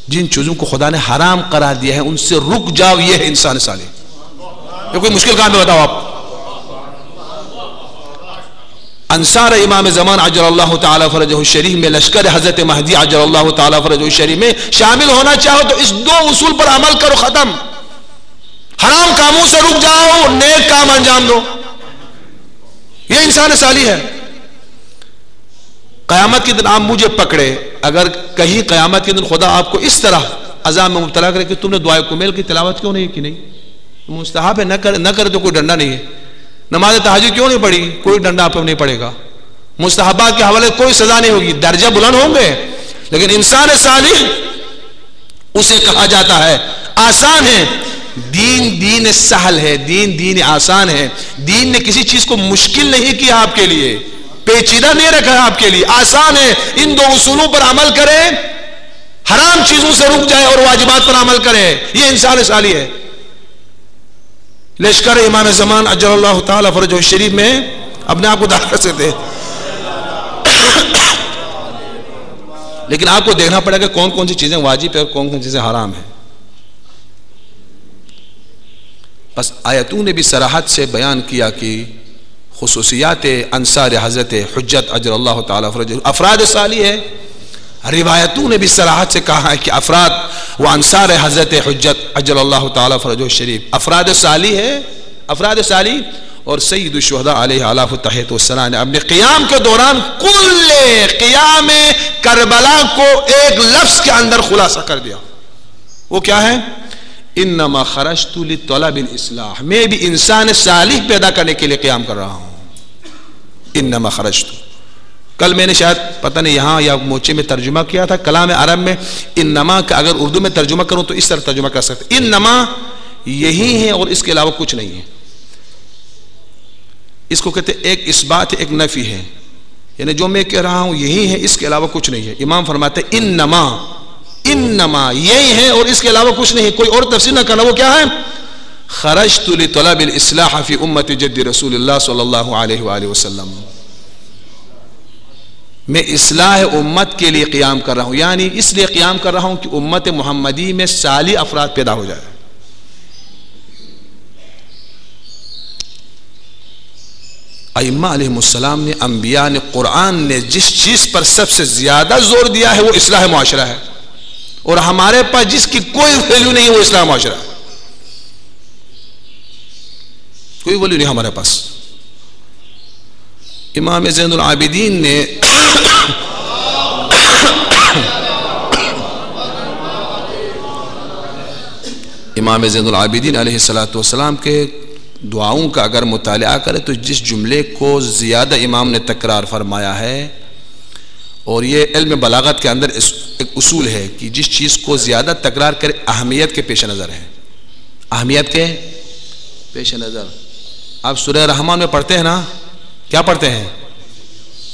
S1: جن چیزوں کو خدا نے حرام قرار دیا ہے ان سے رک جاؤ، یہ ہے انسان صالح۔ یہ کوئی مشکل کام ہے؟ بتاؤ آپ۔ انصار امام زمان عجل اللہ تعالیٰ فرجہ الشریف میں لشکر حضرت مہدی عجل اللہ تعالیٰ فرجہ الشریف میں شامل ہونا چاہو تو اس 2 اصول پر عمل کرو، ختم۔ حرام کاموں سے رک جاؤ، نیک کام انجام دو، یہ انسان صالح ہے۔ قیامت کے دن آپ مجھے پکڑے، اگر کہیں قیامت کے دن خدا آپ کو اس طرح عذاب میں مبتلا کرے کہ تم نے دعائے کمیل کی تلاوت کیوں نہیں کی، نہیں مستحب ہے، نہ کرے تو کوئی ڈنڈا نہیں ہے۔ نماز تہجد کیوں نہیں پڑھی، کوئی ڈنڈا آپ پر نہیں پڑے گا۔ مستحبات کے حوالے کوئی سزا نہیں ہوگی، درجہ بلند ہوں گے، لیکن انسان صالح اسے کہا جاتا ہے آسان ہے، دین سہل ہے، دین آسان ہے، دین نے کسی چیز کو مشکل نہیں کیا آپ کے لیے، پیچیدہ نہیں رکھا ہے آپ کے لیے، آسان ہے۔ ان 2 اصولوں پر عمل کرے، حرام چیزوں سے رک جائے اور واجبات پر عمل کرے، یہ انسان صالح ہے۔ لشکر امام زمان عجل اللہ تعالیٰ فرجہ الشریف میں اپنے آپ کو داخل کر سکتے، لیکن آپ کو دیکھنا پڑے گا کون کون سی چیزیں واجب ہے اور کون کون چیزیں حرام ہیں۔ بس آیتوں نے بھی صراحت سے بیان کیا کہ خصوصیات انصار حضرت حجت عجل اللہ تعالیٰ فرجہ افراد صالح ہے۔ روایتوں نے بھی صراحت سے کہا ہے کہ افراد و انصار حضرت حجت عجل اللہ تعالیٰ فرجہ الشریف افراد صالح ہے، افراد صالح، اور سید الشہداء علیہ آلاف التحیۃ والثناء نے اپنے قیام کے دوران کل قیام کربلا کو ایک لفظ کے اندر خلاصہ کر دیا. وہ کیا ہے؟ انما خرجت لطلب الاصلاح، میں بھی انسان صالح پیدا کرنے کے لیے قیام کر رہا ہوں. انما خرجت، کل میں نے شاید پتہ نہیں یہاں یا موچے میں ترجمہ کیا تھا کلام عرب میں، انما کا اگر اردو میں ترجمہ کروں تو اس طرح ترجمہ کر سکتے، انما یہی ہے اور اس کے علاوہ کچھ نہیں ہے. اس کو کہتے ایک اثبات ہے ایک نفی ہے، یعنی جو میں کہہ رہا ہوں یہی ہے اس کے علاوہ کچھ نہیں ہے. امام فرماتے ہیں انما یہی ہے اور اس کے علاوہ کچھ نہیں ہے، کوئی اور تفسیر نہ کرنا. وہ کیا ہے؟ خرجت لطلب الاصلاح فی امت جد رسول اللہ صلی اللہ علیہ وآلہ وسلم، میں اصلاح امت کے لیے قیام کر رہا ہوں، یعنی اس لیے قیام کر رہا ہوں کہ امت محمدی میں صالح افراد پیدا ہو جائے. ائمہ علیہ السلام نے، انبیاء نے، قرآن نے جس چیز پر سب سے زیادہ زور دیا ہے وہ اصلاح معاشرہ ہے، اور ہمارے پاس جس کی کوئی ویلیو نہیں وہ اصلاح معاشرہ ہے. کوئی ویلیو نہیں ہمارے پاس. امام زین العابدین نے امام زین العابدین علیہ السلام کے دعاؤں کا اگر مطالعہ کرے تو جس جملے کو زیادہ امام نے تکرار فرمایا ہے، اور یہ علم بلاغت کے اندر ایک اصول ہے کہ جس چیز کو زیادہ تکرار کرے اہمیت کے پیش نظر ہے، اہمیت کے پیش نظر. آپ سورہ رحمان میں پڑھتے ہیں نا، کیا پڑھتے ہیں؟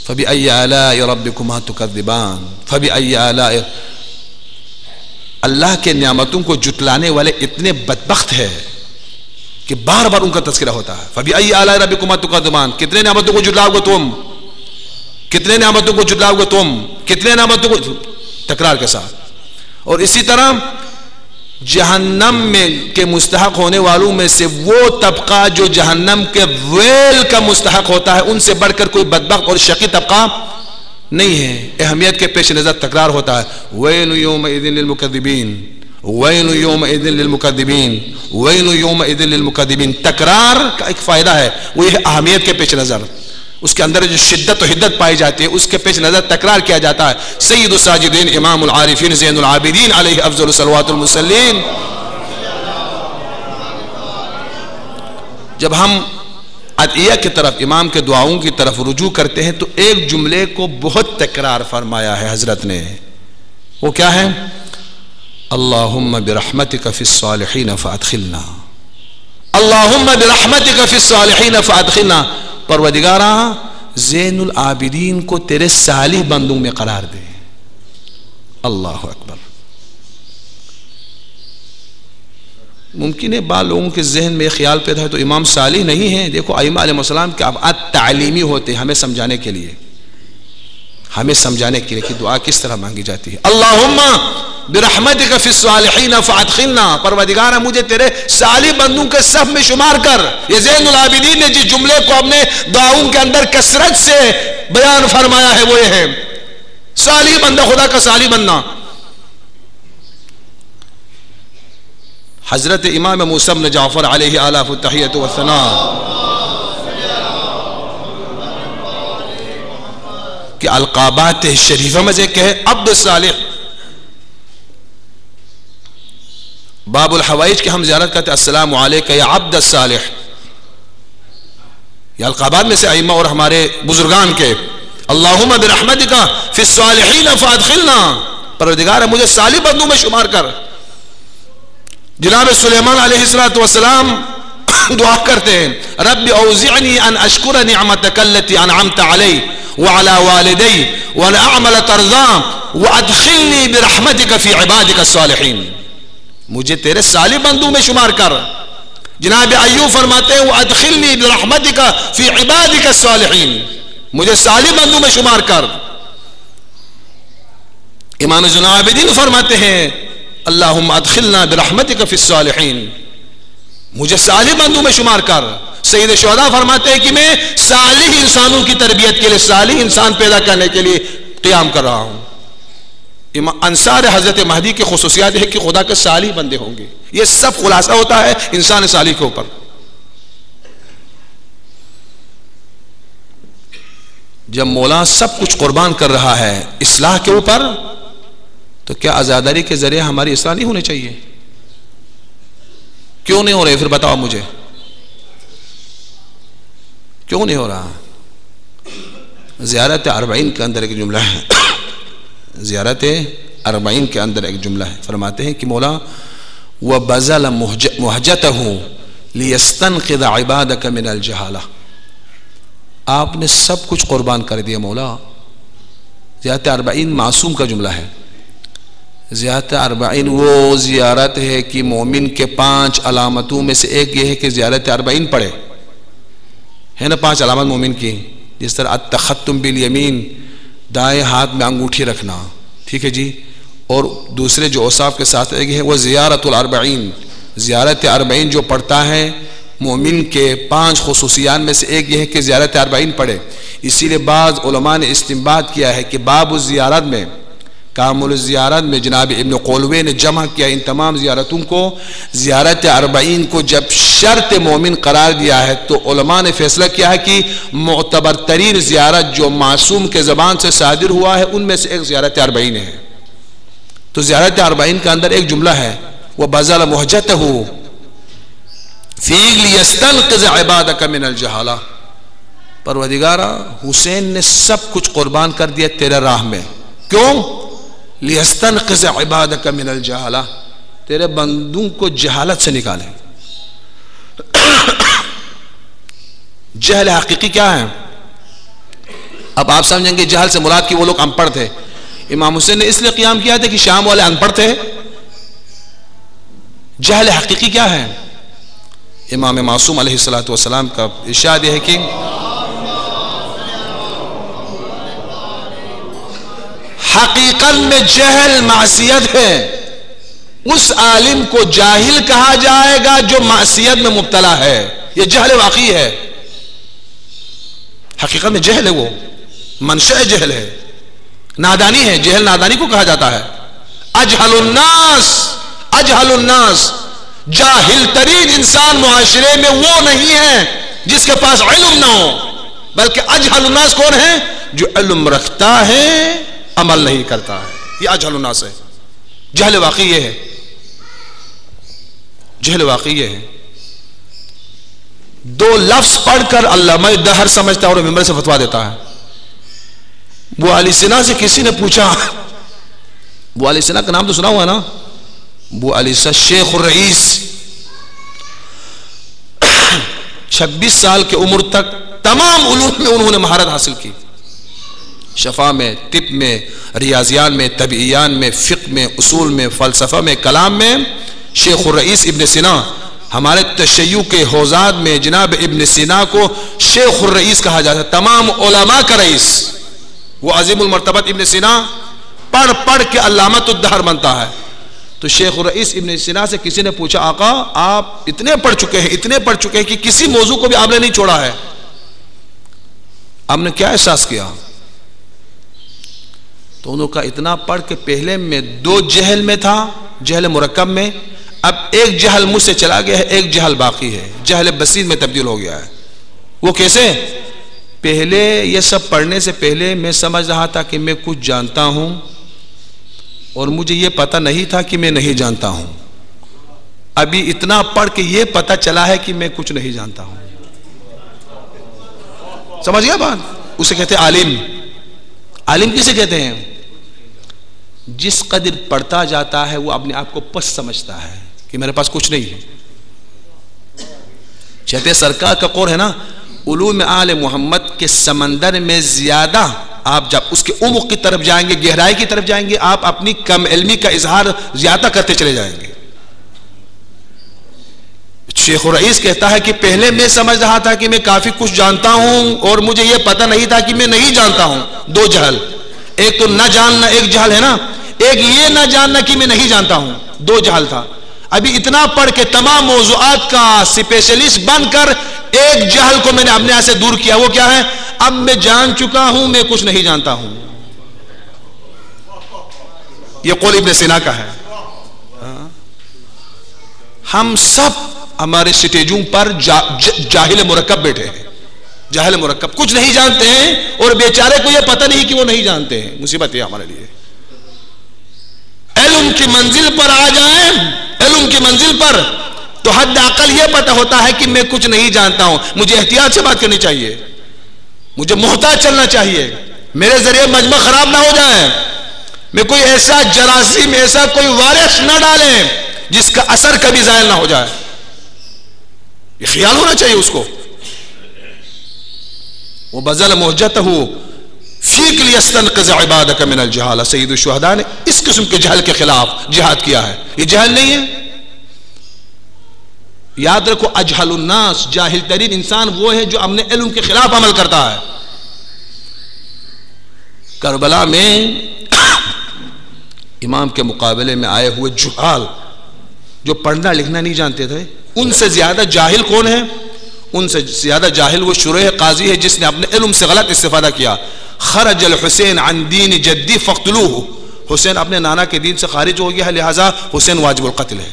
S1: فَبِأَيِّ آلَاءِ رَبِّكُمَا تُكَذِّبَانِ فَبِأَيِّ آلَاءِ، اللہ کے نعمتوں کو جٹلانے والے اتنے بدبخت ہیں کہ بار بار ان کا تذکرہ ہوتا ہے. فَبِأَيِّ آلَاءِ رَبِّكُمَا تُكَذِّبَانِ، کتنے نعمتوں کو جٹلاؤ گے تم، کتنے نعمتوں کو جٹلاؤ گے تم، کتنے نعمتوں کو، تکرار کے ساتھ. اور اسی طرح جہنم میں کے مستحق ہونے والوں میں سے وہ طبقہ جو جہنم کے ویل کا مستحق ہوتا ہے، ان سے بڑھ کر کوئی بدبخت اور شقی طبقہ نہیں ہے. اہمیت کے پیش نظر تکرار ہوتا ہے. وَيْلٌ يَوْمَئِذٍ لِلْمُكَذِّبِينَ وَيْلٌ يَوْمَئِذٍ لِلْمُكَذِّبِينَ وَيْلٌ يَوْمَئِذٍ لِلْمُكَذِّبِينَ. تکرار کا ایک فائدہ ہے، وہ یہ اہمیت کے پیش نظر، اس کے اندر جو شدت و حدت پائی جاتی ہے اس کے پیش نظر تکرار کیا جاتا ہے. سید الساجدین امام العارفین زین العابدین علیہ افضل الصلوات المسلین. جب ہم ادعیہ کی طرف، امام کے دعاؤں کی طرف رجوع کرتے ہیں تو ایک جملے کو بہت تکرار فرمایا ہے حضرت نے. وہ کیا ہے؟ اللہم برحمتک فی الصالحین فادخلنا، اللہم برحمتک فی الصالحین فادخلنا. پروردگارہ زین العابدین کو تیرے صالح بندوں میں قرار دے. اللہ اکبر. ممکن ہے بعض لوگوں کے ذہن میں خیال پیدا ہے تو امام صالح نہیں ہیں. دیکھو ائمہ علیہ السلام کے ابعاد تعلیمی ہوتے ہیں، ہمیں سمجھانے کے لیے، کہ دعا کس طرح مانگی جاتی ہے. اللہم برحمتک فی الصالحین فادخلنا، پروردگارہ مجھے تیرے صالح بندوں کے صف میں شمار کر. یہ زین العابدین نے جس جملے کو اپنے دعاؤں کے اندر کثرت سے بیان فرمایا ہے وہ یہ ہے صالح بندہ، خدا کا صالح بننا. حضرت امام موسیٰ بن جعفر علیہ آلاف التحیۃ والثناء کہ القابات شریفہ میں سے کہ عبد الصالح، باب الحوائج کے ہم زیارت کرتے السلام علیکہ یا عبد الصالح. یہ القابات میں سے ائمہ اور ہمارے بزرگان کے. اللہم برحمتک فی الصالحین فادخلنا، پروردگار مجھے صالح بندوں میں شمار کر. جناب سلیمان علیہ السلام دعا کرتے ہیں رب اوزعنی ان اشکر نعمتک التی انعمت علی وعلى والدی وان اعمل ترضا وادخلنی برحمتک فی عبادک الصالحین. مجھے تیرے صالح بندوں میں شمار کر. جناب ایوب فرماتے ہیں وادخلنی برحمتک فی عبادک الصالحین، مجھے صالح بندوں میں شمار کر. امام زین العابدین فرماتے ہیں اللہم ادخلنا برحمتک فی الصالحین، مجھے صالح بندوں میں شمار کر. سید الشہداء فرماتے ہیں کہ میں صالح انسانوں کی تربیت کے لیے، صالح انسان پیدا کرنے کے لیے قیام کر رہا ہوں. انصار حضرت مہدی کی خصوصیات ہے کہ خدا کے صالح بندے ہوں گے. یہ سب خلاصہ ہوتا ہے انسان صالح کے اوپر. جب مولا سب کچھ قربان کر رہا ہے اصلاح کے اوپر، تو کیا عزاداری کے ذریعے ہماری اصلاح نہیں ہونی چاہیے؟ کیوں نہیں ہو رہے؟ پھر بتاؤ مجھے کیوں نہیں ہو رہا؟ زیارت 40 کے اندر ایک جملہ ہے، زیارت 40 کے اندر ایک جملہ ہے، فرماتے ہیں کہ مولا وَبَذَلَ مُحْجَتَهُ لِيَسْتَنْقِذَ عِبَادَكَ مِنَ الْجَهَالَةِ، آپ نے سب کچھ قربان کر دیا مولا۔ زیارت 40 معصوم کا جملہ ہے۔ زیارت 40 وہ زیارت ہے کہ مومن کے 5 علامتوں میں سے ایک یہ ہے کہ زیارت 40 پڑھے، ہے نا 5 علامت مومن کی، جس طرح التختم بالیمین، دائیں ہاتھ میں انگوٹھی رکھنا، ٹھیک ہے جی، اور دوسرے جو اوصاف کے ساتھ ایک ہے وہ زیارت 40، زیارت 40 جو پڑھتا ہے مومن کے 5 خصوصیات میں سے ایک یہ ہے کہ زیارت 40 پڑھے۔ اسی لیے بعض علماء نے استنباط کیا ہے کہ باب الزیارت میں، کامل الزیارت میں جناب ابن قولوی نے جمع کیا ان تمام زیارتوں کو، زیارت 40 کو جب شرط مومن قرار دیا ہے تو علماء نے فیصلہ کیا ہے کہ معتبر ترین زیارت جو معصوم کے زبان سے صادر ہوا ہے ان میں سے ایک زیارت 40 ہے۔ تو زیارت 40 کے اندر ایک جملہ ہے وَبَذَلَ مُحْجَتَهُ فِي لِيَسْتَنْقِذَ عِبَادَكَ مِنَ الْجَهَالَةِ، پروردگارا حسین نے سب کچھ قربان کر دیا تیرے راہ میں، کیوں؟ لِيَسْتَنْقِذَ عِبَادَكَ مِنَ الْجَهَالَةِ، تیرے بندوں کو جہالت سے نکالے۔ جہل حقیقی کیا ہے؟ اب آپ سمجھیں گے جہل سے مراد کی وہ لوگ ان پڑھ تھے۔ امام حسین نے اس لیے قیام کیا تھا کہ شام والے ان پڑھ تھے۔ جہل حقیقی کیا ہے؟ امام معصوم علیہ السلام کا ارشاد ہے کہ حقیقت میں جہل معصیت ہے، اس عالم کو جاہل کہا جائے گا جو معصیت میں مبتلا ہے، یہ جہل واقعی ہے۔ حقیقت میں جہل ہے، وہ منشأ جہل ہے، نادانی ہے، جہل نادانی کو کہا جاتا ہے۔ اجہل الناس، جاہل ترین انسان معاشرے میں وہ نہیں ہے جس کے پاس علم نہ ہو، بلکہ اجہل الناس کون ہے؟ جو علم رکھتا ہے عمل نہیں کرتا ہے، یہ اجہل الناس ہے۔ جہل واقعی یہ ہے، جہل واقعی یہ ہے۔ 2 لفظ پڑھ کر علامہ دہر سمجھتا ہے اور ممبر سے فتویٰ دیتا ہے۔ ابو علی سینا سے کسی نے پوچھا، ابو علی سینا کا نام تو سنا ہوا نا، ابو علی سینا شیخ الرئیس، 26 سال کی عمر تک تمام علوم میں انہوں نے مہارت حاصل کی، شفا میں، طب میں، ریاضیات میں، طبیعیات میں، فقہ میں، اصول میں، فلسفہ میں، کلام میں۔ شیخ الرئیس ابن سینا، ہمارے تشیع کے حوزات میں جناب ابن سینا کو شیخ الرئیس کہا جاتا ہے، تمام علماء کا رئیس۔ وہ عظیم المرتبت ابن سینا پڑھ پڑھ کے علامت الدہر بنتا ہے۔ تو شیخ الرئیس ابن سینا سے کسی نے پوچھا آقا آپ اتنے پڑھ چکے ہیں کہ کسی موضوع کو بھی آپ نے نہیں چھوڑا ہے، آپ نے کیا احساس کیا؟ تو انہوں کا اتنا پڑھ کے پہلے میں 2 جہل میں تھا، جہل مرکب میں، اب ایک جہل مجھ سے چلا گیا ہے، ایک جہل باقی ہے، جہل بسیط میں تبدیل ہو گیا ہے۔ وہ کیسے؟ پہلے یہ سب پڑھنے سے پہلے میں سمجھ رہا تھا کہ میں کچھ جانتا ہوں، اور مجھے یہ پتہ نہیں تھا کہ میں نہیں جانتا ہوں۔ ابھی اتنا پڑھ کے یہ پتہ چلا ہے کہ میں کچھ نہیں جانتا ہوں۔ سمجھ گیا بات؟ اسے کہتے ہیں عالم۔ عالم کسے کہتے ہیں؟ جس قدر پڑھتا جاتا ہے وہ اپنے آپ کو پس سمجھتا ہے کہ میرے پاس کچھ نہیں ہے۔ چہتے سرکار کا قول ہے نا، علوم آل محمد کے سمندر میں زیادہ آپ جب اس کے عمق کی طرف جائیں گے، گہرائی کی طرف جائیں گے، آپ اپنی کم علمی کا اظہار زیادہ کرتے چلے جائیں گے۔ شیخ الرئیس کہتا ہے کہ پہلے میں سمجھ رہا تھا کہ میں کافی کچھ جانتا ہوں، اور مجھے یہ پتہ نہیں تھا کہ میں نہیں جانتا ہوں۔ 2 جہل، ایک تو نہ جاننا ایک جہل ہے نا، ایک یہ نہ جاننا کہ میں نہیں جانتا ہوں، 2 جہل تھا۔ ابھی اتنا پڑھ کے تمام موضوعات کا اسپیشلسٹ بن کر ایک جہل کو میں نے اپنے یہاں سے دور کیا، وہ کیا ہے؟ اب میں جان چکا ہوں، میں کچھ نہیں جانتا ہوں۔ یہ قول ابن سینا کا ہے۔ ہم سب ہمارے سٹیجوں پر جاہل مرکب بیٹھے ہیں، جہل مرکب، کچھ نہیں جانتے ہیں اور بیچارے کو یہ پتہ نہیں کہ وہ نہیں جانتے ہیں. مصیبت ہے ہمارے لیے. علم کی منزل پر آ جائیں، علم کی منزل پر تو حد عقل یہ پتہ ہوتا ہے کہ میں کچھ نہیں جانتا ہوں، مجھے احتیاط سے بات کرنی چاہیے، مجھے محتاط چلنا چاہیے، میرے ذریعے مجمع خراب نہ ہو جائے، میں کوئی ایسا جراثیم، ایسا کوئی وائرس نہ ڈالیں جس کا اثر کبھی زائل نہ ہو جائے. یہ خیال ہونا چاہیے اس کو. وَبَذَلَ مُحْجَتَهُ فِيكَ لِيَسْتَنْقِذَ عِبَادَكَ مِنَ الْجَهَالَةِ. سید الشہداء نے اس قسم کے جہل کے خلاف جہاد کیا ہے. یہ جہل نہیں ہے. یاد رکھو اجہل الناس، جاہل ترین انسان وہ ہے جو اپنے علم کے خلاف عمل کرتا ہے. کربلا میں امام کے مقابلے میں آئے ہوئے جہال جو پڑھنا لکھنا نہیں جانتے تھے، ان سے زیادہ جاہل کون ہے؟ ان سے زیادہ جاہل وہ شریح قاضی ہے جس نے اپنے علم سے غلط استفادہ کیا. خرج الحسین عن دین جدی فقتلوہ. حسین اپنے نانا کے دین سے خارج ہو گیا ہے، لہذا حسین واجب القتل ہے.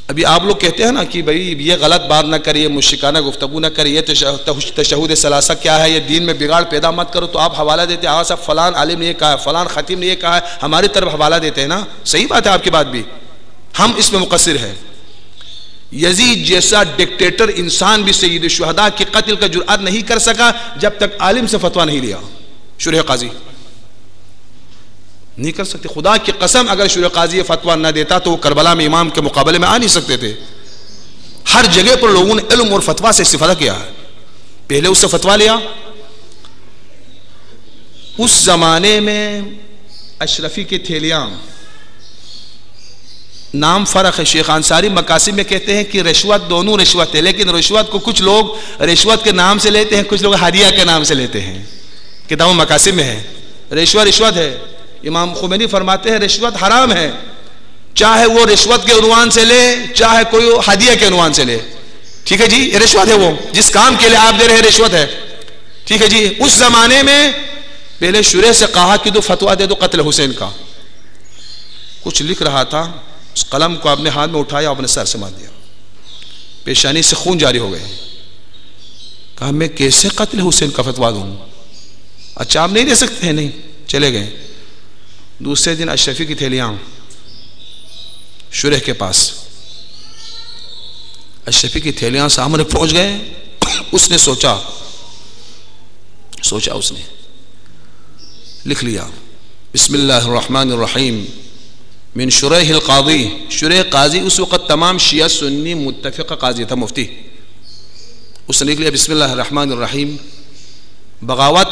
S1: ابھی آپ لوگ کہتے ہیں نا کہ بھئی یہ غلط بات نہ کریے، مشرکانہ گفتگو نہ کریے، تشہد ثلاثہ کیا ہے، یہ دین میں بگاڑ پیدا مت کرو، تو آپ حوالہ دیتے ہیں صاحب فلان عالم نے یہ کہا ہے، فلان خطیب نے یہ کہا ہے، ہماری طرف حوالہ دیتے ہیں نا. صحیح بات ہے آپ کی بات بھی، ہم اس میں مقصر ہیں. یزید جیسا ڈکٹیٹر انسان بھی سید الشہداء کے قتل کا جرأت نہیں کر سکا جب تک عالم سے فتویٰ نہیں لیا. شریح قاضی نہیں کر سکتے. خدا کی قسم اگر شریح قاضی فتویٰ نہ دیتا تو وہ کربلا میں امام کے مقابلے میں آ نہیں سکتے تھے. ہر جگہ پر لوگوں نے علم اور فتویٰ سے استفادہ کیا ہے. پہلے اس سے فتویٰ لیا. اس زمانے میں اشرفی کی تھیلیاں، نام فرق ہے. شیخ انصاری مقاصد میں کہتے ہیں کہ رشوت دونوں رشوت ہے، لیکن رشوت کو کچھ لوگ رشوت کے نام سے لیتے ہیں، کچھ لوگ ہدیہ کے نام سے لیتے ہیں. کتابوں مقاصد میں ہے. رشوت ہے. امام خمینی فرماتے ہیں رشوت حرام ہے، چاہے وہ رشوت کے عنوان سے لے، چاہے کوئی ہدیہ کے عنوان سے لے. ٹھیک ہے جی، یہ رشوت ہے. وہ جس کام کے لیے آپ دے رہے ہیں رشوت ہے. ٹھیک ہے جی. اس زمانے میں پہلے شریح سے کہا کہ تو فتویٰ دے دو قتل حسین کا. کچھ لکھ رہا تھا، اس قلم کو اپنے ہاتھ میں اٹھایا، اپنے سر سے مار دیا، پیشانی سے خون جاری ہو گئے. کہا میں کیسے قتل حسین کا فتویٰ دوں؟ اچھا آپ نہیں دے سکتے ہیں؟ نہیں. چلے گئے. دوسرے دن اشرفی کی تھیلیاں شریح کے پاس، اشرفی کی تھیلیاں سامنے پہنچ گئے. اس نے سوچا اس نے لکھ لیا بسم اللہ الرحمن الرحیم من شریح القاضی. شریح قاضی اس وقت تمام شیعہ سنی متفق قاضی تھا، مفتی. اس نے لکھ لیا بسم اللہ الرحمن الرحیم. بغاوت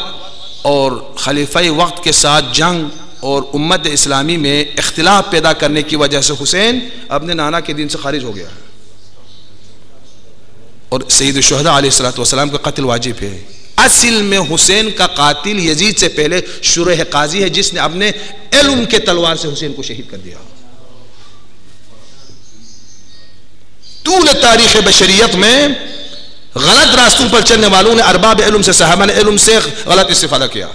S1: اور خلیفہ وقت کے ساتھ جنگ اور امت اسلامی میں اختلاف پیدا کرنے کی وجہ سے حسین اپنے نانا کے دین سے خارج ہو گیا اور سید الشہداء علیہ السلام کا قتل واجب ہے. اصل میں حسین کا قاتل یزید سے پہلے شریح قاضی ہے جس نے اپنے علم کے تلوار سے حسین کو شہید کر دیا. طول تاریخ بشریت میں غلط راستوں پر چلنے والوں نے ارباب علم سے، صاحبان علم سے غلط استفادہ کیا.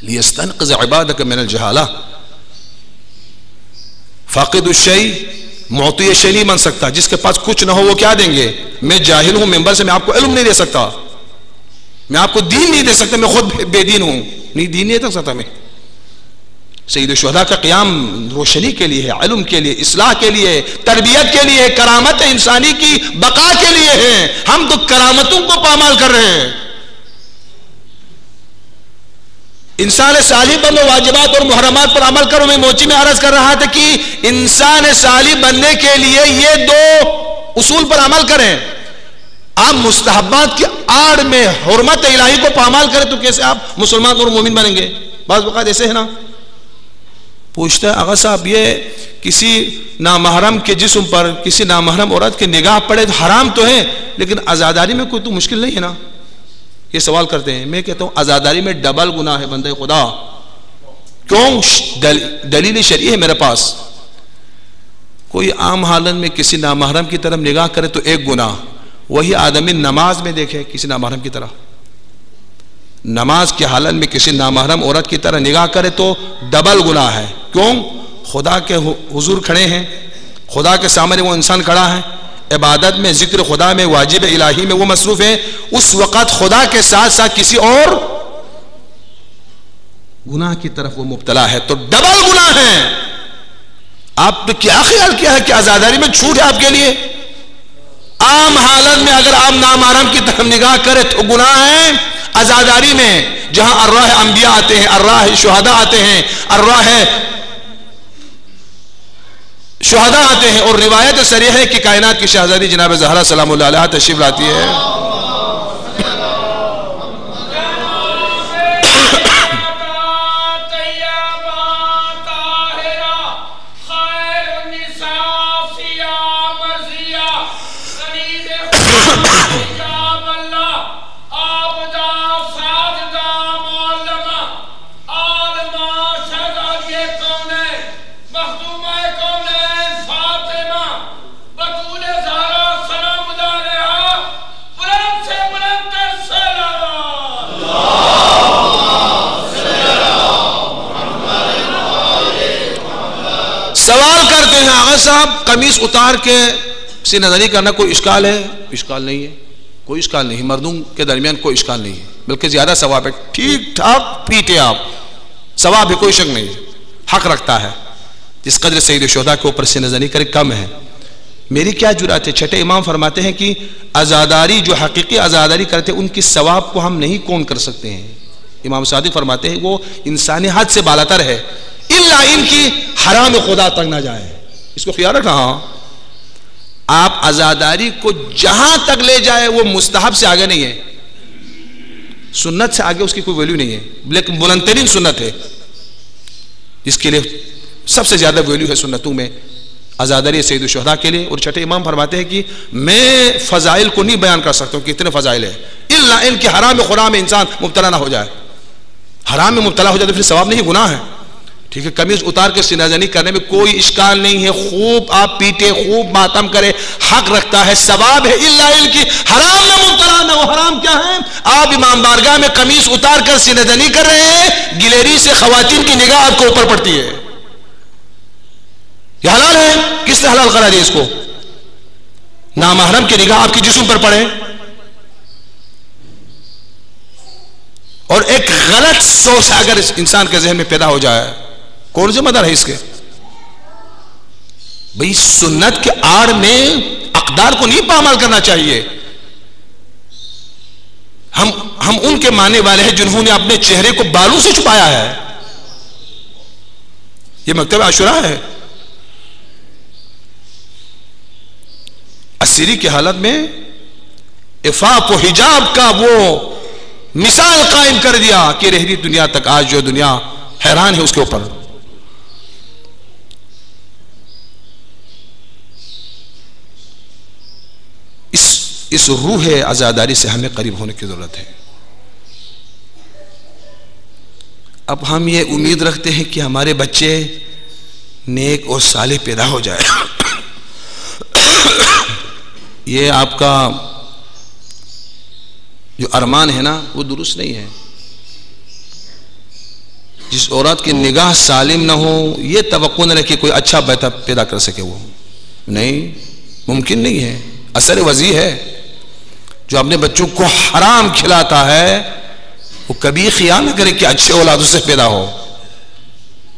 S1: لِيَسْتَنْقِذَ عِبَادَكَ مِنَ الْجَهَالَةِ. فاقد الشیء معطی شیء نہیں بن سکتا. جس کے پاس کچھ نہ ہو وہ کیا دیں گے؟ میں جاہل ہوں، ممبر سے میں آپ کو علم نہیں دے سکتا، میں آپ کو دین نہیں دے سکتا، میں خود بے دین ہوں، نہیں دین نہیں دے سکتا میں. سید الشہداء کا قیام روشنی کے لیے ہے، علم کے لیے، اصلاح کے لیے، تربیت کے لیے، کرامت انسانی کی بقا کے لیے ہے. ہم تو کرامتوں کو پامال کر رہے ہیں. انسان صالح بنو، واجبات اور محرمات پر عمل کرو. میں موچی میں عرض کر رہا تھا کہ انسان صالح بننے کے لیے یہ دو اصول پر عمل کریں. آپ مستحبات کی آڑ میں حرمت الہی کو پامال کریں تو کیسے آپ مسلمان اور مومن بنیں گے؟ بعض اوقات ایسے ہے نا، پوچھتا ہے آغا صاحب یہ کسی نامحرم کے جسم پر کسی نامحرم عورت کے نگاہ پڑے تو حرام تو ہے، لیکن عزاداری میں کوئی تو مشکل نہیں ہے نا؟ یہ سوال کرتے ہیں. میں کہتا ہوں عزاداری میں ڈبل گناہ ہے بندے خدا. کیوں؟ دلیل شرعی ہے میرے پاس. کوئی عام حالت میں کسی نامحرم کی طرف نگاہ کرے تو ایک گناہ، وہی آدمی نماز میں دیکھے کسی نامحرم کی طرح، نماز کی حالت میں کسی نامحرم عورت کی طرح نگاہ کرے تو ڈبل گناہ ہے. کیوں؟ خدا کے حضور کھڑے ہیں، خدا کے سامنے وہ انسان کھڑا ہے، عبادت میں، ذکر خدا میں، واجب الہی میں وہ مصروف ہے، اس وقت خدا کے ساتھ ساتھ کسی اور گناہ کی طرف وہ مبتلا ہے، تو ڈبل گناہ ہے۔ آپ نے کیا خیال کیا ہے کہ عزاداری میں چھوٹ ہے آپ کے لیے؟ عام حالت میں اگر آپ نامحرم کی طرف نگاہ کرے تو گناہ ہے، عزاداری میں جہاں ارواح انبیاء آتے ہیں، ارواح شہداء آتے ہیں، ارواح شہداء آتے ہیں، اور روایت صریح ہے کہ کائنات کی شہزادی جناب زہرا سلام اللہ علیہا تشریف لاتی ہے۔ سوال کرتے ہیں آغا صاحب قمیص اتار کے سینہ زنی کرنا کوئی اشکال ہے؟ اشکال نہیں ہے، کوئی اشکال نہیں، مردوں کے درمیان کوئی اشکال نہیں ہے، بلکہ زیادہ ثواب ہے، ٹھیک ٹھاک پیٹے آپ، ثواب ہے، کوئی شک نہیں، حق رکھتا ہے، جس قدر سید الشہداء کے اوپر سینہ زنی کرے کم ہے۔ میری کیا جرات ہے؟ چھٹے امام فرماتے ہیں کہ عزاداری جو حقیقی عزاداری کرتے ان کی ثواب کو ہم نہیں کون کر سکتے ہیں۔ امام صادق فرماتے ہیں وہ انسانی حد سے بالاتر ہے، الا ان کی حرام خدا تک نہ جائے، اس کو خیال رکھنا۔ آپ عزاداری کو جہاں تک لے جائے وہ مستحب سے آگے نہیں ہے، سنت سے آگے اس کی کوئی ویلیو نہیں ہے، لیکن بلند ترین سنت ہے، جس کے لیے سب سے زیادہ ویلیو ہے سنتوں میں عزاداری سید الشہداء کے لیے۔ اور چھٹے امام فرماتے ہیں کہ میں فضائل کو نہیں بیان کر سکتا ہوں کہ اتنے فضائل ہیں، الا ان کے حرام خدا میں انسان مبتلا نہ ہو جائے، حرام میں مبتلا ہو جائے تو پھر ثواب نہیں، گناہ ہے۔ ٹھیک ہے، قمیض اتار کے سینہ زنی کرنے میں کوئی اشکال نہیں ہے، خوب آپ پیٹے، خوب ماتم کرے، حق رکھتا ہے، ثواب ہے، الا ان کی حرام میں مبتلا نہ ہو۔ حرام کیا ہے؟ آپ امام بارگاہ میں قمیض اتار کر سینہ زنی کر رہے ہیں، گلیری سے خواتین کی نگاہ آپ کو اوپر پڑتی ہے، یہ حلال ہے؟ کس نے حلال قرار دیا اس کو؟ نامحرم کی نگاہ آپ کی جسم پر پڑے، اور ایک غلط سوچ اگر اس انسان کے ذہن میں پیدا ہو جائے، کون ذمہ دار ہے اس کے؟ بھئی سنت کے آڑ میں اقدار کو نہیں پامال کرنا چاہیے۔ ہم ان کے ماننے والے ہیں جنہوں نے اپنے چہرے کو بالوں سے چھپایا ہے، یہ مکتب عاشورہ ہے، اسیری کی حالت میں عفاف و حجاب کا وہ مثال قائم کر دیا کہ رہی دنیا تک آج جو دنیا حیران ہے اس کے اوپر۔ اس روح عزاداری سے ہمیں قریب ہونے کی ضرورت ہے۔ اب ہم یہ امید رکھتے ہیں کہ ہمارے بچے نیک اور صالح پیدا ہو جائے، یہ آپ کا جو ارمان ہے نا وہ درست نہیں ہے۔ جس عورت کی نگاہ سالم نہ ہو یہ توقع نہ رکھے کوئی اچھا بیٹا پیدا کر سکے، وہ نہیں، ممکن نہیں ہے۔ اثر وضعی ہے، جو اپنے بچوں کو حرام کھلاتا ہے وہ کبھی خیال نہ کرے کہ اچھے اولاد سے پیدا ہو،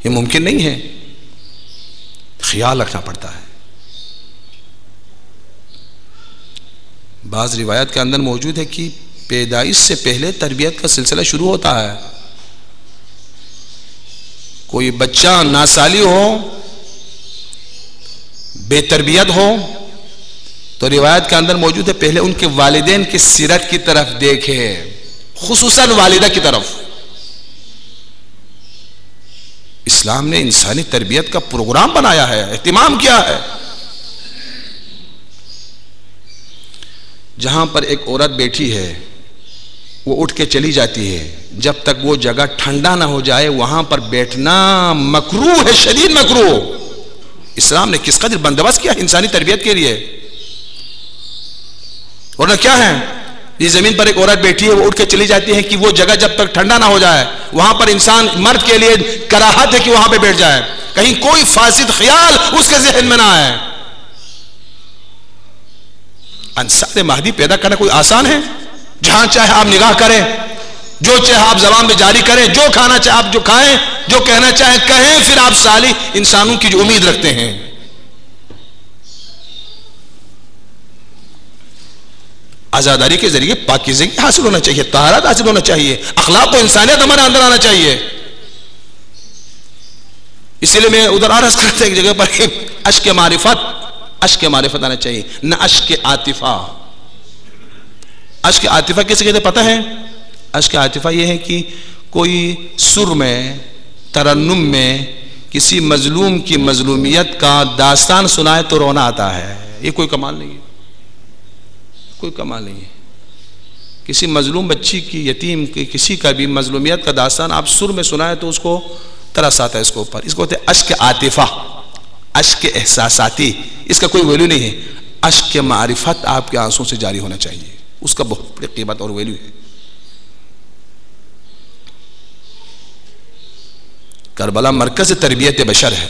S1: یہ ممکن نہیں ہے، خیال رکھنا پڑتا ہے۔ بعض روایت کے اندر موجود ہے کہ پیدائش سے پہلے تربیت کا سلسلہ شروع ہوتا ہے۔ کوئی بچہ ناسالی ہو، بے تربیت ہو، تو روایت کے اندر موجود ہے پہلے ان کے والدین کی سیرت کی طرف دیکھے، خصوصاً والدہ کی طرف۔ اسلام نے انسانی تربیت کا پروگرام بنایا ہے، اہتمام کیا ہے۔ جہاں پر ایک عورت بیٹھی ہے وہ اٹھ کے چلی جاتی ہے، جب تک وہ جگہ ٹھنڈا نہ ہو جائے وہاں پر بیٹھنا مکروہ ہے، شدید مکروہ۔ اسلام نے کس قدر بندوبست کیا انسانی تربیت کے لیے، ورنہ کیا ہے، یہ زمین پر ایک عورت بیٹھی ہے وہ اٹھ کے چلی جاتی ہے کہ وہ جگہ جب تک ٹھنڈا نہ ہو جائے وہاں پر انسان مرد کے لیے کراہت ہے کہ وہاں پہ بیٹھ جائے، کہیں کوئی فاسد خیال اس کے ذہن میں نہ آئے۔ انصار مہدی پیدا کرنا کوئی آسان ہے؟ جہاں چاہے آپ نگاہ کریں، جو چاہے آپ زبان میں جاری کریں، جو کھانا چاہے آپ جو کھائیں، جو کہنا چاہیں کہیں، پھر آپ صالح انسانوں کی جو امید رکھتے ہیں۔ عزاداری کے ذریعے پاکیزگی حاصل ہونا چاہیے، طہارت حاصل ہونا چاہیے، اخلاق و انسانیت ہمارے اندر آنا چاہیے۔ اسی لیے میں ادھر عرض کرتا ایک جگہ پر اشک معرفت آنا چاہیے، نہ اشک عاطفہ۔ اشک عاطفہ کیسے کہتے پتہ ہے؟ اشک عاطفہ یہ ہے کہ کوئی سر میں، ترنم میں کسی مظلوم کی مظلومیت کا داستان سنائے تو رونا آتا ہے۔ یہ کوئی کمال نہیں ہے، کوئی کمال نہیں ہے۔ کسی مظلوم بچی کی، یتیم کی، کسی کا بھی مظلومیت کا داستان آپ سر میں سنائے تو اس کو ترس آتا ہے اس کو اوپر۔ اس کو کہتے ہیں اشک عاطفہ، اشک احساساتی۔ اس کا کوئی ویلیو نہیں ہے۔ اشک معرفت آپ کے آنسوں سے جاری ہونا چاہیے، اس کا بہت بڑی قیمت اور ویلیو ہے۔ کربلا مرکز تربیت بشر ہے۔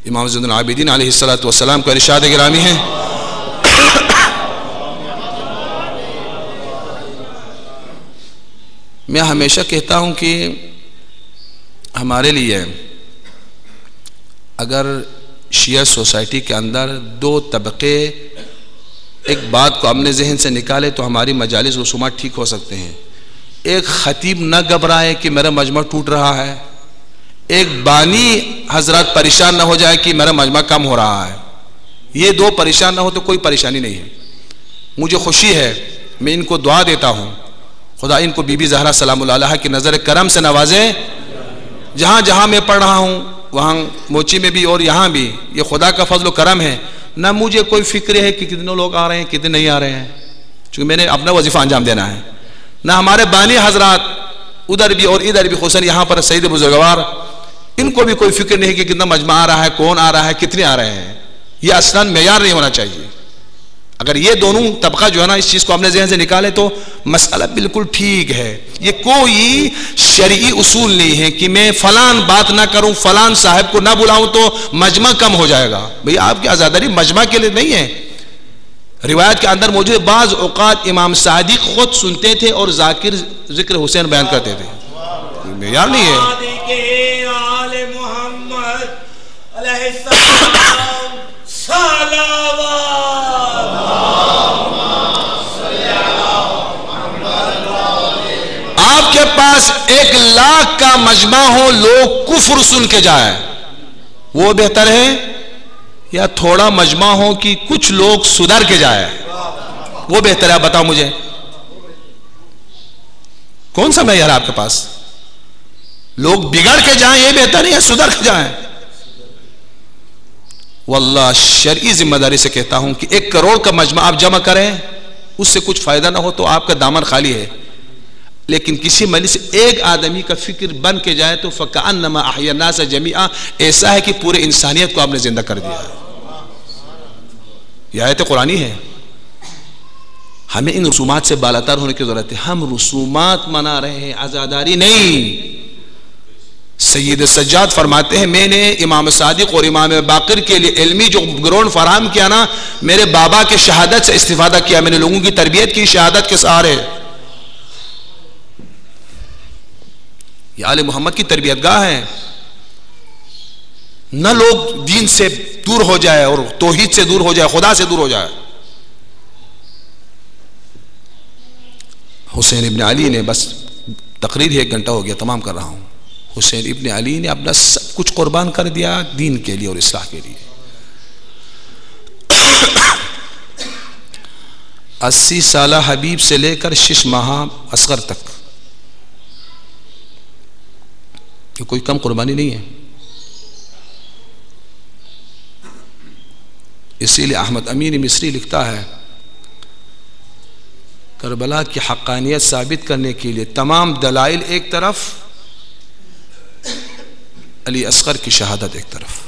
S1: امام زین العابدین علیہ السلام کا ارشاد گرامی ہے، میں ہمیشہ کہتا ہوں کہ ہمارے لیے اگر شیعہ سوسائٹی کے اندر دو طبقے ایک بات کو اپنے ذہن سے نکالے تو ہماری مجالس رسومات ٹھیک ہو سکتے ہیں۔ ایک خطیب نہ گھبرائے کہ میرا مجمع ٹوٹ رہا ہے، ایک بانی حضرات پریشان نہ ہو جائے کہ میرا مجمع کم ہو رہا ہے۔ یہ دو پریشان نہ ہو تو کوئی پریشانی نہیں ہے۔ مجھے خوشی ہے، میں ان کو دعا دیتا ہوں، خدا ان کو بی بی زہرا سلام اللہ علیہا کی نظر کرم سے نوازے۔ جہاں جہاں میں پڑھ رہا ہوں، وہاں موچی میں بھی اور یہاں بھی، یہ خدا کا فضل و کرم ہے۔ نہ مجھے کوئی فکر ہے کہ کتنے لوگ آ رہے ہیں کتنے نہیں آ رہے ہیں، چونکہ میں نے اپنا وظیفہ انجام دینا ہے۔ نہ ہمارے بانی حضرات ادھر بھی اور ادھر بھی، خصوصاً یہاں پر سید بزرگوار، ان کو بھی کوئی فکر نہیں کہ کتنا مجمع آ رہا ہے، کون آ رہا ہے، کتنے آ رہے ہیں۔ یہ اصلاً معیار نہیں ہونا چاہیے۔ اگر یہ دونوں طبقہ جو ہے نا اس چیز کو اپنے ذہن سے نکالے تو مسئلہ بالکل ٹھیک ہے۔ یہ کوئی شرعی اصول نہیں ہے کہ میں فلان بات نہ کروں، فلان صاحب کو نہ بلاؤں تو مجمع کم ہو جائے گا۔ بھئی آپ کی عزاداری مجمع کے لیے نہیں ہے۔ روایت کے اندر موجود بعض اوقات امام صادق خود سنتے تھے اور ذاکر ذکر حسین بیان کرتے تھے۔ معیار نہیں ہے۔ آپ کے پاس 1,00,000 کا مجمع ہو، لوگ کفر سن کے جائیں، وہ بہتر ہے یا تھوڑا مجمع ہو کہ کچھ لوگ سدھر کے جائیں، وہ بہتر ہے؟ بتاؤ مجھے کون سا معیار ہے آپ کے پاس؟ لوگ بگڑ کے جائیں یہ بہتر ہے یا سدھر کے جائیں؟ واللہ شرعی ذمہ داری سے کہتا ہوں کہ 1 کروڑ کا مجمع آپ جمع کریں، اس سے کچھ فائدہ نہ ہو تو آپ کا دامن خالی ہے، لیکن کسی مجلس سے ایک آدمی کا فکر بن کے جائے تو فَكَأَنَّمَا أَحْيَا النَّاسَ جَمِيعًا، ایسا ہے کہ پورے انسانیت کو آپ نے زندہ کر دیا ہے۔ یہ آیت قرآنی ہے۔ ہمیں ان رسومات سے بالاتر ہونے کی ضرورت ہے۔ ہم رسومات منا رہے ہیں، عزاداری نہیں۔ سید سجاد فرماتے ہیں میں نے امام صادق اور امام باقر کے لیے علمی جو گراؤنڈ فراہم کیا نا، میرے بابا کے شہادت سے استفادہ کیا، میں نے لوگوں کی تربیت کی شہادت کے سہارے۔ یہ آل محمد کی تربیت گاہ ہے۔ نہ لوگ دین سے دور ہو جائے اور توحید سے دور ہو جائے، خدا سے دور ہو جائے۔ حسین ابن علی نے، بس تقریر ہی 1 گھنٹہ ہو گیا، تمام کر رہا ہوں۔ حسین ابن علی نے اپنا سب کچھ قربان کر دیا دین کے لیے اور اصلاح کے لیے۔ 80 سالہ حبیب سے لے کر 6 ماہ اصغر تک، یہ کوئی کم قربانی نہیں ہے۔ اسی لیے احمد امین مصری لکھتا ہے کربلا کی حقانیت ثابت کرنے کے لیے تمام دلائل ایک طرف، علی اصغر کی شہادت ایک طرف،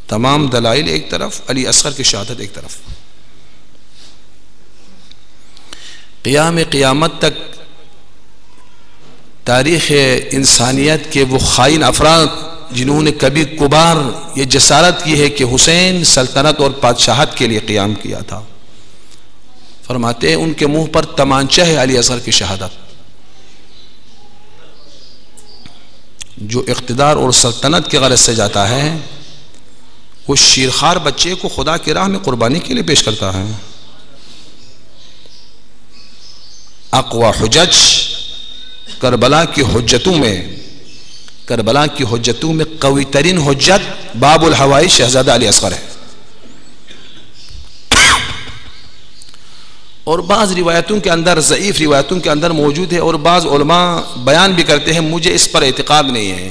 S1: تمام دلائل ایک طرف، علی اصغر کی شہادت ایک طرف۔ قیام قیامت تک تاریخ انسانیت کے وہ خائن افراد جنہوں نے کبھی کبھار یہ جسارت کی ہے کہ حسین سلطنت اور بادشاہت کے لیے قیام کیا تھا، فرماتے ہیں ان کے منہ پر تمانچہ ہے علی اصغر کی شہادت۔ جو اقتدار اور سلطنت کے غرض سے جاتا ہے وہ شیرخوار بچے کو خدا کی راہ میں قربانی کے لیے پیش کرتا ہے۔ اقوی حجج کربلا کی حجتوں میں قوی ترین حجت باب الحوائی شہزادہ علی اصغر ہے۔ اور بعض روایتوں کے اندر، ضعیف روایتوں کے اندر موجود ہے، اور بعض علماء بیان بھی کرتے ہیں، مجھے اس پر اعتقاد نہیں ہے،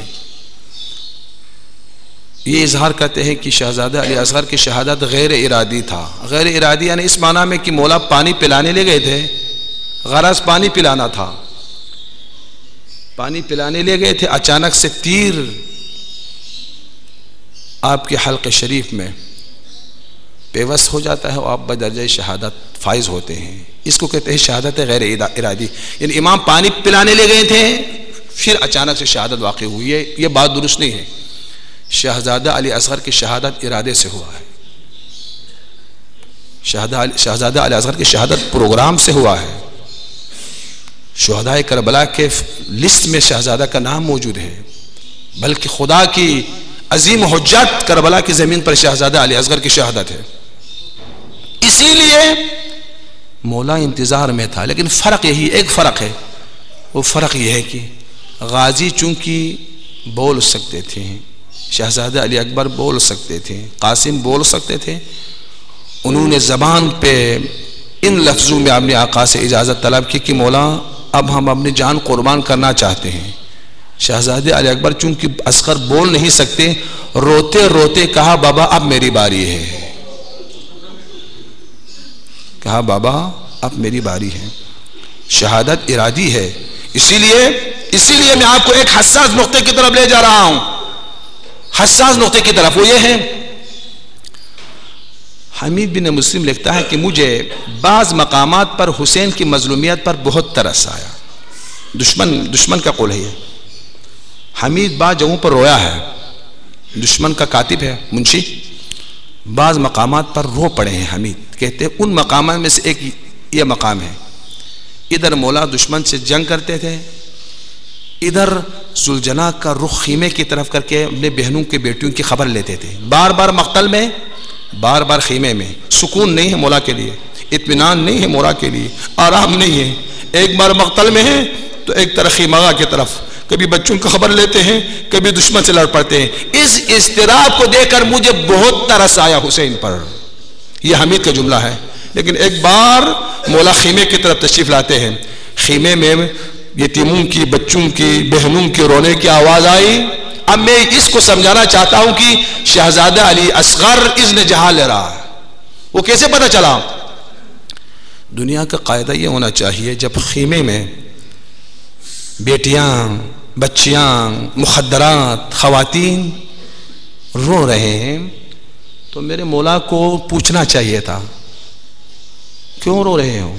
S1: یہ اظہار کرتے ہیں کہ شہزادہ علی اصغر کی شہادت غیر ارادی تھا۔ غیر ارادی یعنی اس معنی میں کہ مولا پانی پلانے لے گئے تھے، غرض پانی پلانا تھا، پانی پلانے لے گئے تھے، اچانک سے تیر آپ کے حلق شریف میں پیوست ہو جاتا ہے اور آپ بدرجہ شہادت فائز ہوتے ہیں۔ اس کو کہتے ہیں شہادت غیر ارادی، یعنی امام پانی پلانے لے گئے تھے پھر اچانک سے شہادت واقع ہوئی ہے، یہ بات درست نہیں ہے۔ شہزادہ علی اصغر کی شہادت ارادے سے ہوا ہے، شہزادہ علی اصغر کی شہادت پروگرام سے ہوا ہے۔ شہدائے کربلا کے لسٹ میں شہزادہ کا نام موجود ہے، بلکہ خدا کی عظیم حجت کربلا کی زمین پر شہزادہ علی اصغر کی شہادت ہے، اسی لیے مولا انتظار میں تھا۔ لیکن فرق یہی ایک فرق ہے، وہ فرق یہ ہے کہ غازی چونکہ بول سکتے تھے، شہزادہ علی اکبر بول سکتے تھے، قاسم بول سکتے تھے، انہوں نے زبان پہ ان لفظوں میں اپنے آقا سے اجازت طلب کی کہ مولا اب ہم اپنی جان قربان کرنا چاہتے ہیں۔ شہزادہ علی اکبر چونکہ اصغر بول نہیں سکتے، روتے روتے کہا بابا اب میری باری ہے، کہا بابا اب میری باری ہے۔ شہادت ارادی ہے، اسی لیے میں آپ کو ایک حساس نقطے کی طرف لے جا رہا ہوں، حساس نقطے کی طرف، وہ یہ ہے حمید بن مسلم لکھتا ہے کہ مجھے بعض مقامات پر حسین کی مظلومیت پر بہت ترس آیا۔ دشمن کا قول ہے یہ، حمید بعض جگہوں پر رویا ہے، دشمن کا کاتب ہے منشی، بعض مقامات پر رو پڑے ہیں حمید، کہتے ہیں ان مقامات میں سے ایک یہ مقام ہے، ادھر مولا دشمن سے جنگ کرتے تھے، ادھر ذوالجناح کا رخ خیمے کی طرف کر کے اپنے بہنوں کے بیٹیوں کی خبر لیتے تھے، بار بار مقتل میں، بار بار خیمے میں، سکون نہیں ہے مولا کے لیے، اطمینان نہیں ہے مولا کے لیے، آرام نہیں ہے، ایک بار مقتل میں ہے تو ایک طرف خیمہ کی طرف، کبھی بچوں کو خبر لیتے ہیں، کبھی دشمن سے لڑ پڑتے ہیں۔ اس اضطراب کو دیکھ کر مجھے بہت ترس آیا حسین پر، یہ حمید کا جملہ ہے۔ لیکن ایک بار مولا خیمے کی طرف تشریف لاتے ہیں، خیمے میں یتیموں کی، بچوں کی، بہنوں کی رونے کی آواز آئی۔ اب میں اس کو سمجھانا چاہتا ہوں کہ شہزادہ علی اصغر اذن جہاں لے رہا ہے، وہ کیسے پتہ چلا؟ دنیا کا قاعدہ یہ ہونا چاہیے، جب خیمے میں بیٹیاں، بچیاں، مخدرات، خواتین رو رہے ہیں تو میرے مولا کو پوچھنا چاہیے تھا کیوں رو رہے ہو،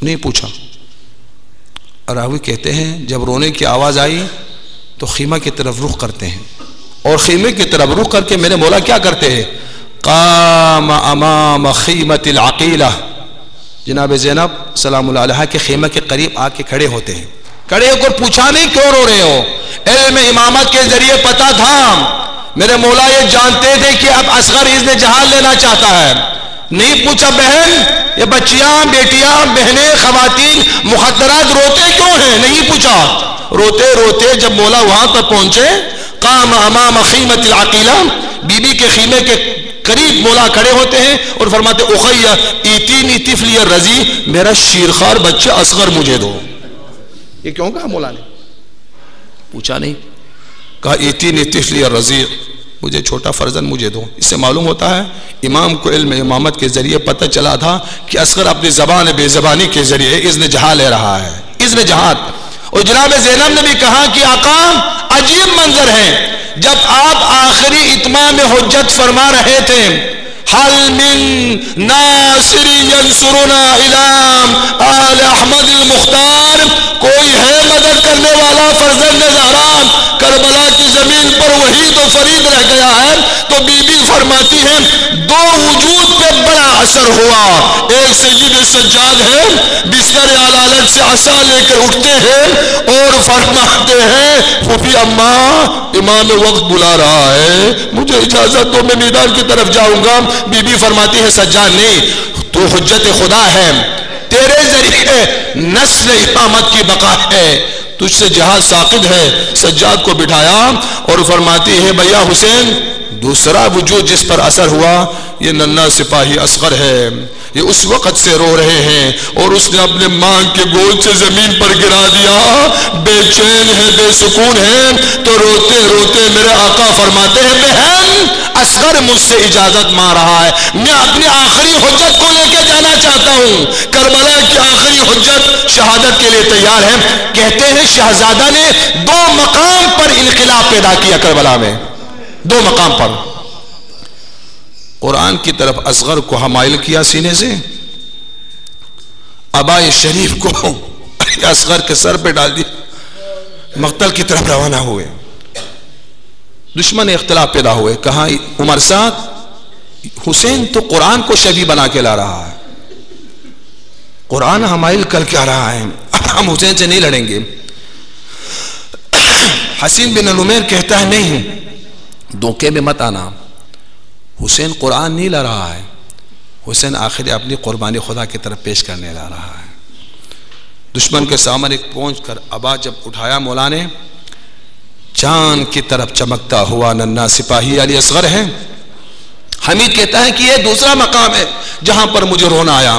S1: نہیں پوچھا۔ راوی کہتے ہیں جب رونے کی آواز آئی تو خیمہ کی طرف رخ کرتے ہیں، اور خیمے کی طرف رخ کر کے میرے مولا کیا کرتے ہیں؟ قام امام خیمت العقیلہ، جناب زینب سلام اللہ علیہ کے خیمہ کے قریب آ کے کھڑے ہوتے ہیں، کھڑے ہو کر پوچھا نہیں کیوں رو رہے ہو، علم امامت کے ذریعے پتا تھا، میرے مولا یہ جانتے تھے کہ اب اصغر اذن جہاں لینا چاہتا ہے، نہیں پوچھا بہن یہ بچیاں، بیٹیاں، بہنیں، خواتین، مخدرات روتے کیوں ہیں، نہیں پوچھا۔ روتے روتے جب مولا وہاں تک پہنچے، قام امام خیمت العقیلہ، بی بی کے خیمے کے قریب مولا کھڑے ہوتے ہیں اور فرماتے اخی ایتینی طفلی الرضیع، میرا شیرخوار بچہ اصغر مجھے دو۔ یہ کیوں کہا مولا نے؟ پوچھا نہیں، کہا ایتینی طفلی الرضیع، مجھے چھوٹا فرزند مجھے دو۔ اس سے معلوم ہوتا ہے امام کو علم امامت کے ذریعے پتہ چلا تھا کہ اصغر اپنی زبان بے زبانی کے ذریعے اذن جہاں لے رہا ہے، اذن جہاں۔ اور جناب زینب نے بھی کہا کہ آقا عجیب منظر ہے، جب آپ آخری اتمام حجت فرما رہے تھے حل من ناصر ینصرنا الام آل احمد المختار، کوئی ہے مدد کرنے والا فرزند زہرا کربلا کی زمین پر وحید و فرید رہ گیا ہے، تو بی بی فرماتی ہے دو وجود پہ بڑا اثر ہوا. ایک سید سجاد ہے، بستر علالت سے عصا لے کر اٹھتے ہیں اور فرماتے ہیں پھوپھی اماں امام وقت بلا رہا ہے، مجھے اجازت دو میں میدان کی طرف جاؤں گا. بی بی فرماتی ہے سجاد نہیں، تو حجت خدا ہے، تیرے ذریعے نسل امامت کی بقا ہے، تجھ سے جہاد ساقط ہے. سجاد کو بٹھایا اور فرماتی ہے بھیا حسین، دوسرا وجود جس پر اثر ہوا یہ ننھا سپاہی اصغر ہے، یہ اس وقت سے رو رہے ہیں اور اس نے اپنے ماں کے گود سے زمین پر گرا دیا، بے چین ہے، بے سکون ہے. تو روتے روتے میرے آقا فرماتے ہیں بہن اصغر مجھ سے اجازت مانگ رہا ہے، میں اپنی آخری حجت کو لے کے جانا چاہتا ہوں. کربلا کی آخری حجت شہادت کے لیے تیار ہے. کہتے ہیں شہزادہ نے دو مقام پر انقلاب پیدا کیا کربلا میں، دو مقام پر. قرآن کی طرف اصغر کو حمائل کیا سینے سے، عبائے شریف کو اصغر کے سر پہ ڈال دیا، مقتل کی طرف روانہ ہوئے. دشمن اختلاف پیدا ہوئے، کہا عمر سعد حسین تو قرآن کو شبیہ بنا کے لا رہا ہے، قرآن حمائل کر کے آ رہا ہے، ہم حسین سے نہیں لڑیں گے. حسین بن نمیر کہتا ہے نہیں، دھوکے میں مت آنا، حسین قرآن نہیں لا رہا ہے، حسین آخر اپنی قربانی خدا کی طرف پیش کرنے لا رہا ہے. دشمن کے سامنے پہنچ کر ابا جب اٹھایا مولا نے، چاند کی طرف چمکتا ہوا ننھا سپاہی علی اصغر ہے. حمید کہتا ہے کہ یہ دوسرا مقام ہے جہاں پر مجھے رونا آیا.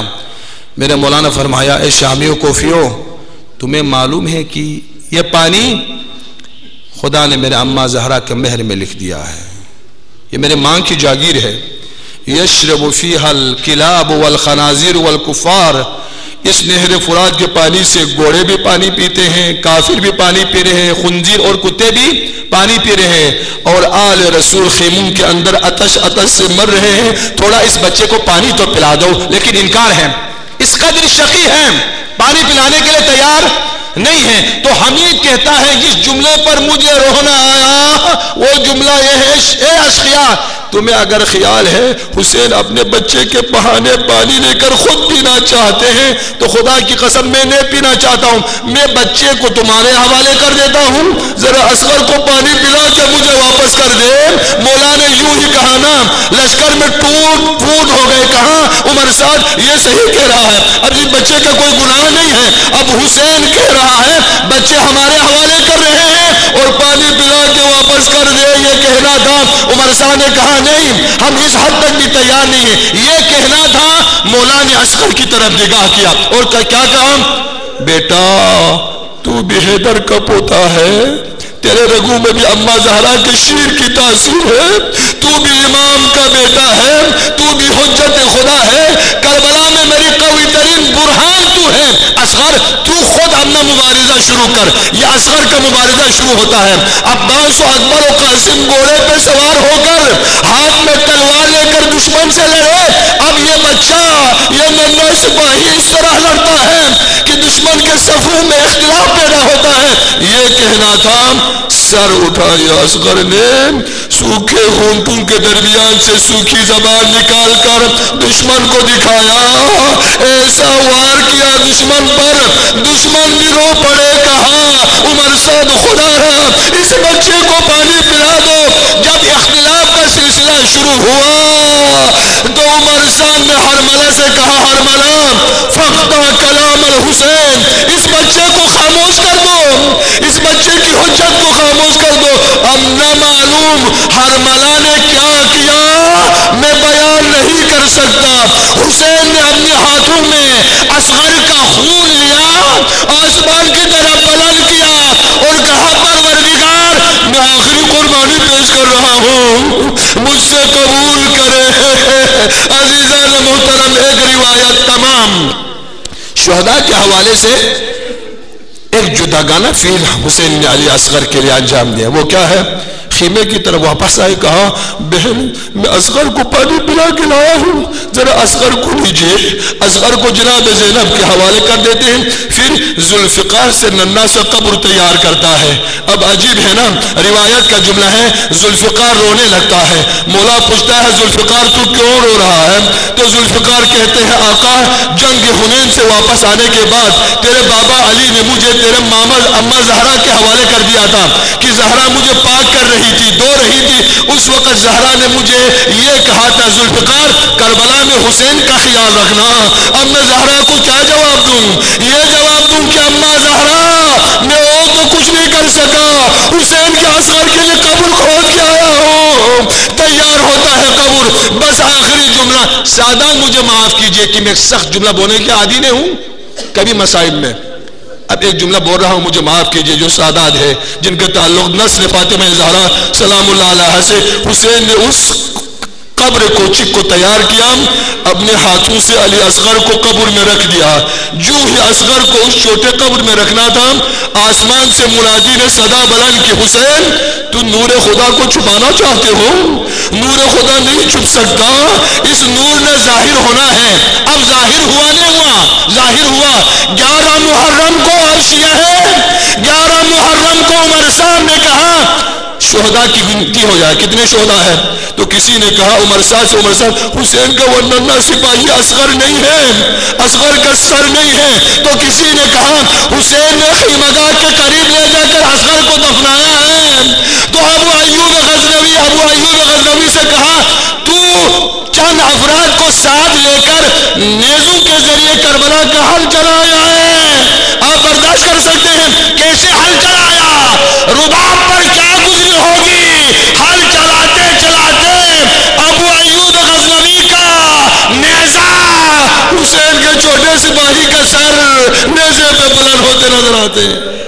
S1: میرے مولا نے فرمایا اے شامیوں کوفیوں، تمہیں معلوم ہے کہ یہ پانی خدا نے میرے اماں زہرا کے مہر میں لکھ دیا ہے، یہ میرے ماں کی جاگیر ہے. یشرب فیہا الکلاب والخنازیر والکفار، اس نہر فرات کے پانی سے گھوڑے بھی پانی پیتے ہیں، کافر بھی پانی پی رہے ہیں، خنزیر اور کتے بھی پانی پی رہے ہیں، اور آل رسول خیموں کے اندر عطش سے مر رہے ہیں. تھوڑا اس بچے کو پانی تو پلا دو. لیکن انکار ہے، اس قدر شقی ہے، پانی پلانے کے لیے تیار نہیں ہے. تو حمید کہتا ہے جس جملے پر مجھے رونا آیا وہ جملہ یہ ہے، اے اشقیاء تمہیں اگر خیال ہے حسین اپنے بچے کے بہانے پانی لے کر خود پینا چاہتے ہیں تو خدا کی قسم میں نہیں پینا چاہتا ہوں، میں بچے کو تمہارے حوالے کر دیتا ہوں، ذرا اصغر کو پانی پلا کے مجھے واپس کر دے. مولا نے یوں ہی کہا نا، لشکر میں ٹوٹ پھوٹ ہو گئے. کہاں عمر سعد یہ صحیح کہہ رہا ہے، اب اس بچے کا کوئی گناہ نہیں ہے. اب حسین کہہ رہا ہے بچے ہمارے حوالے کر رہے ہیں اور پانی پلا کے واپس کر دے، یہ کہنا تھا. عمر صاحب نے کہا نہیں، ہم اس حد تک بھی تیار نہیں ہیں، یہ کہنا تھا. مولا نے اصغر کی طرف نگاہ کیا اور کیا کہا، بیٹا تو بھی حیدر کا پوتا ہے، تیرے رگوں میں بھی اماں زہرا کے شیر کی تاثیر ہے، تو بھی امام کا بیٹا ہے، تو بھی حجت خدا ہے، کربلا میں میری قوی ترین برہان تو ہے. اصغر تو خود اپنا مبارزہ شروع کر. یہ اصغر کا مبارزہ شروع ہوتا ہے. عباس و اکبر و قاسم گھوڑے پہ سوار ہو کر ہاتھ میں تلوار لے کر دشمن سے لڑے. اب یہ بچہ، یہ ننھا سپاہی اس طرح لڑتا ہے کہ دشمن کے صفوں میں اختلاف پیدا ہوتا ہے. یہ کہنا تھا، سر اٹھایا اصغر نے، سوکھے ہونٹوں کے درمیان سے سوکھی زبان نکال کر دشمن کو دکھایا، ایسا وار کیا دشمن پر، دشمن بھی رو پڑے. کہا عمر سعد خدا رہا اس بچے کو پانی پلا دو. جب اختلاف کا سلسلہ شروع ہوا تو عمر سعد نے ہرملہ سے کہا، ہرملہ فقطع کلام الحسین، اس بچے کو خاموش کر دو، اس بچے کی حجت کو خاموش کر دو. اب نہ معلوم ہرملہ نے کیا کیا میں بیان نہیں کر سکتا. حسین نے اپنے ہاتھوں میں اصغر کا خون لیا، آسمان کی طرف بلند کیا اور کہا پروردگار میں آخری قربانی پیش کر رہا ہوں، مجھ سے قبول کرے. عزیزان محترم، ایک روایت تمام شہداء کے حوالے سے ایک جداگانہ فیل حسین نے علی اصغر کے لیے انجام دیا. وہ کیا ہے؟
S2: خیمے کی طرف واپس آئے، کہا بہن میں اصغر کو پانی پلا کے لایا ہوں، ذرا اصغر کو لیجئے۔ اصغر کو جناب زینب کے حوالے کر دیتے ہیں، پھر ذوالفقار سے ننھا سا قبر تیار کرتا ہے۔ اب عجیب ہے نا، روایت کا جملہ ہے ذوالفقار رونے لگتا ہے۔ مولا پوچھتا ہے ذوالفقار تو کیوں رو رہا ہے؟ تو ذوالفقار کہتے ہیں آقا جنگ حنین سے واپس آنے کے بعد تیرے بابا علی نے مجھے تیرے ماما اما زہرا کے حوالے کر دیا تھا کہ زہرا مجھے پاک کر رہی تھی، دو رہی تھی۔ اس وقت زہرا نے مجھے یہ کہا تھا ذوالفقار کربلا میں حسین کا خیال رکھنا۔ اب میں زہرا کو کیا جواب دوں؟ یہ جواب دوں کہ اما زہرا میں اور تو کچھ نہیں کر سکا، حسین کے اصغر کے لیے قبر کھود کے آیا ہوں، تیار ہوتا ہے قبر۔ بس آخری جملہ، سادہ مجھے معاف کیجئے کہ میں سخت جملہ بولنے کے عادی نہیں ہوں کبھی مسائل میں۔ اب ایک جملہ بول رہا ہوں، مجھے معاف کیجئے، جو سادات ہے جن کے تعلق نسل فاطمہ زہرا سلام اللہ علیہ سے حسین نے اس قبر کوچک کو تیار کیا، اپنے ہاتھوں سے علی اصغر کو قبر میں رکھ دیا۔ جو ہی اصغر کو اس چھوٹے قبر میں رکھنا تھا، آسمان سے منادی نے صدا بلند کی حسین تو نور خدا کو چھپانا چاہتے ہو؟ نور خدا نہیں چھپ سکتا، اس نور نے ظاہر ہونا ہے۔ اب ظاہر ہوا نہیں ہوا، ظاہر ہوا۔ 11 محرم کو عرشیہ ہے، 11 محرم کو عمر صاحب نے کہا شہداء کی گنتی ہو جائے، کتنے شہداء ہیں؟ تو کسی نے کہا عمر صاحب حسین کا وہ ننھا سپاہی اصغر نہیں ہے، اصغر کا سر نہیں ہے۔ تو کسی نے کہا حسین نے خیمگاہ کے قریب لے جا کر اصغر کو دفنایا ہے۔ تو ابو ایوب غزنوی سے کہا تو چند افراد کو ساتھ لے کر نیزوں کے ذریعے کربلا کا حل چلایا ہے، آپ برداشت کر سکتے ہیں کیسے حل چلایا؟ رباب پر کیا گزری ہوگی؟ حل چلاتے چلاتے ابو ایوب غزنوی کا نیزہ حسین کے چھوٹے سپاہی کا سر نیزے پہ بلند ہوتے نظر آتے ہیں۔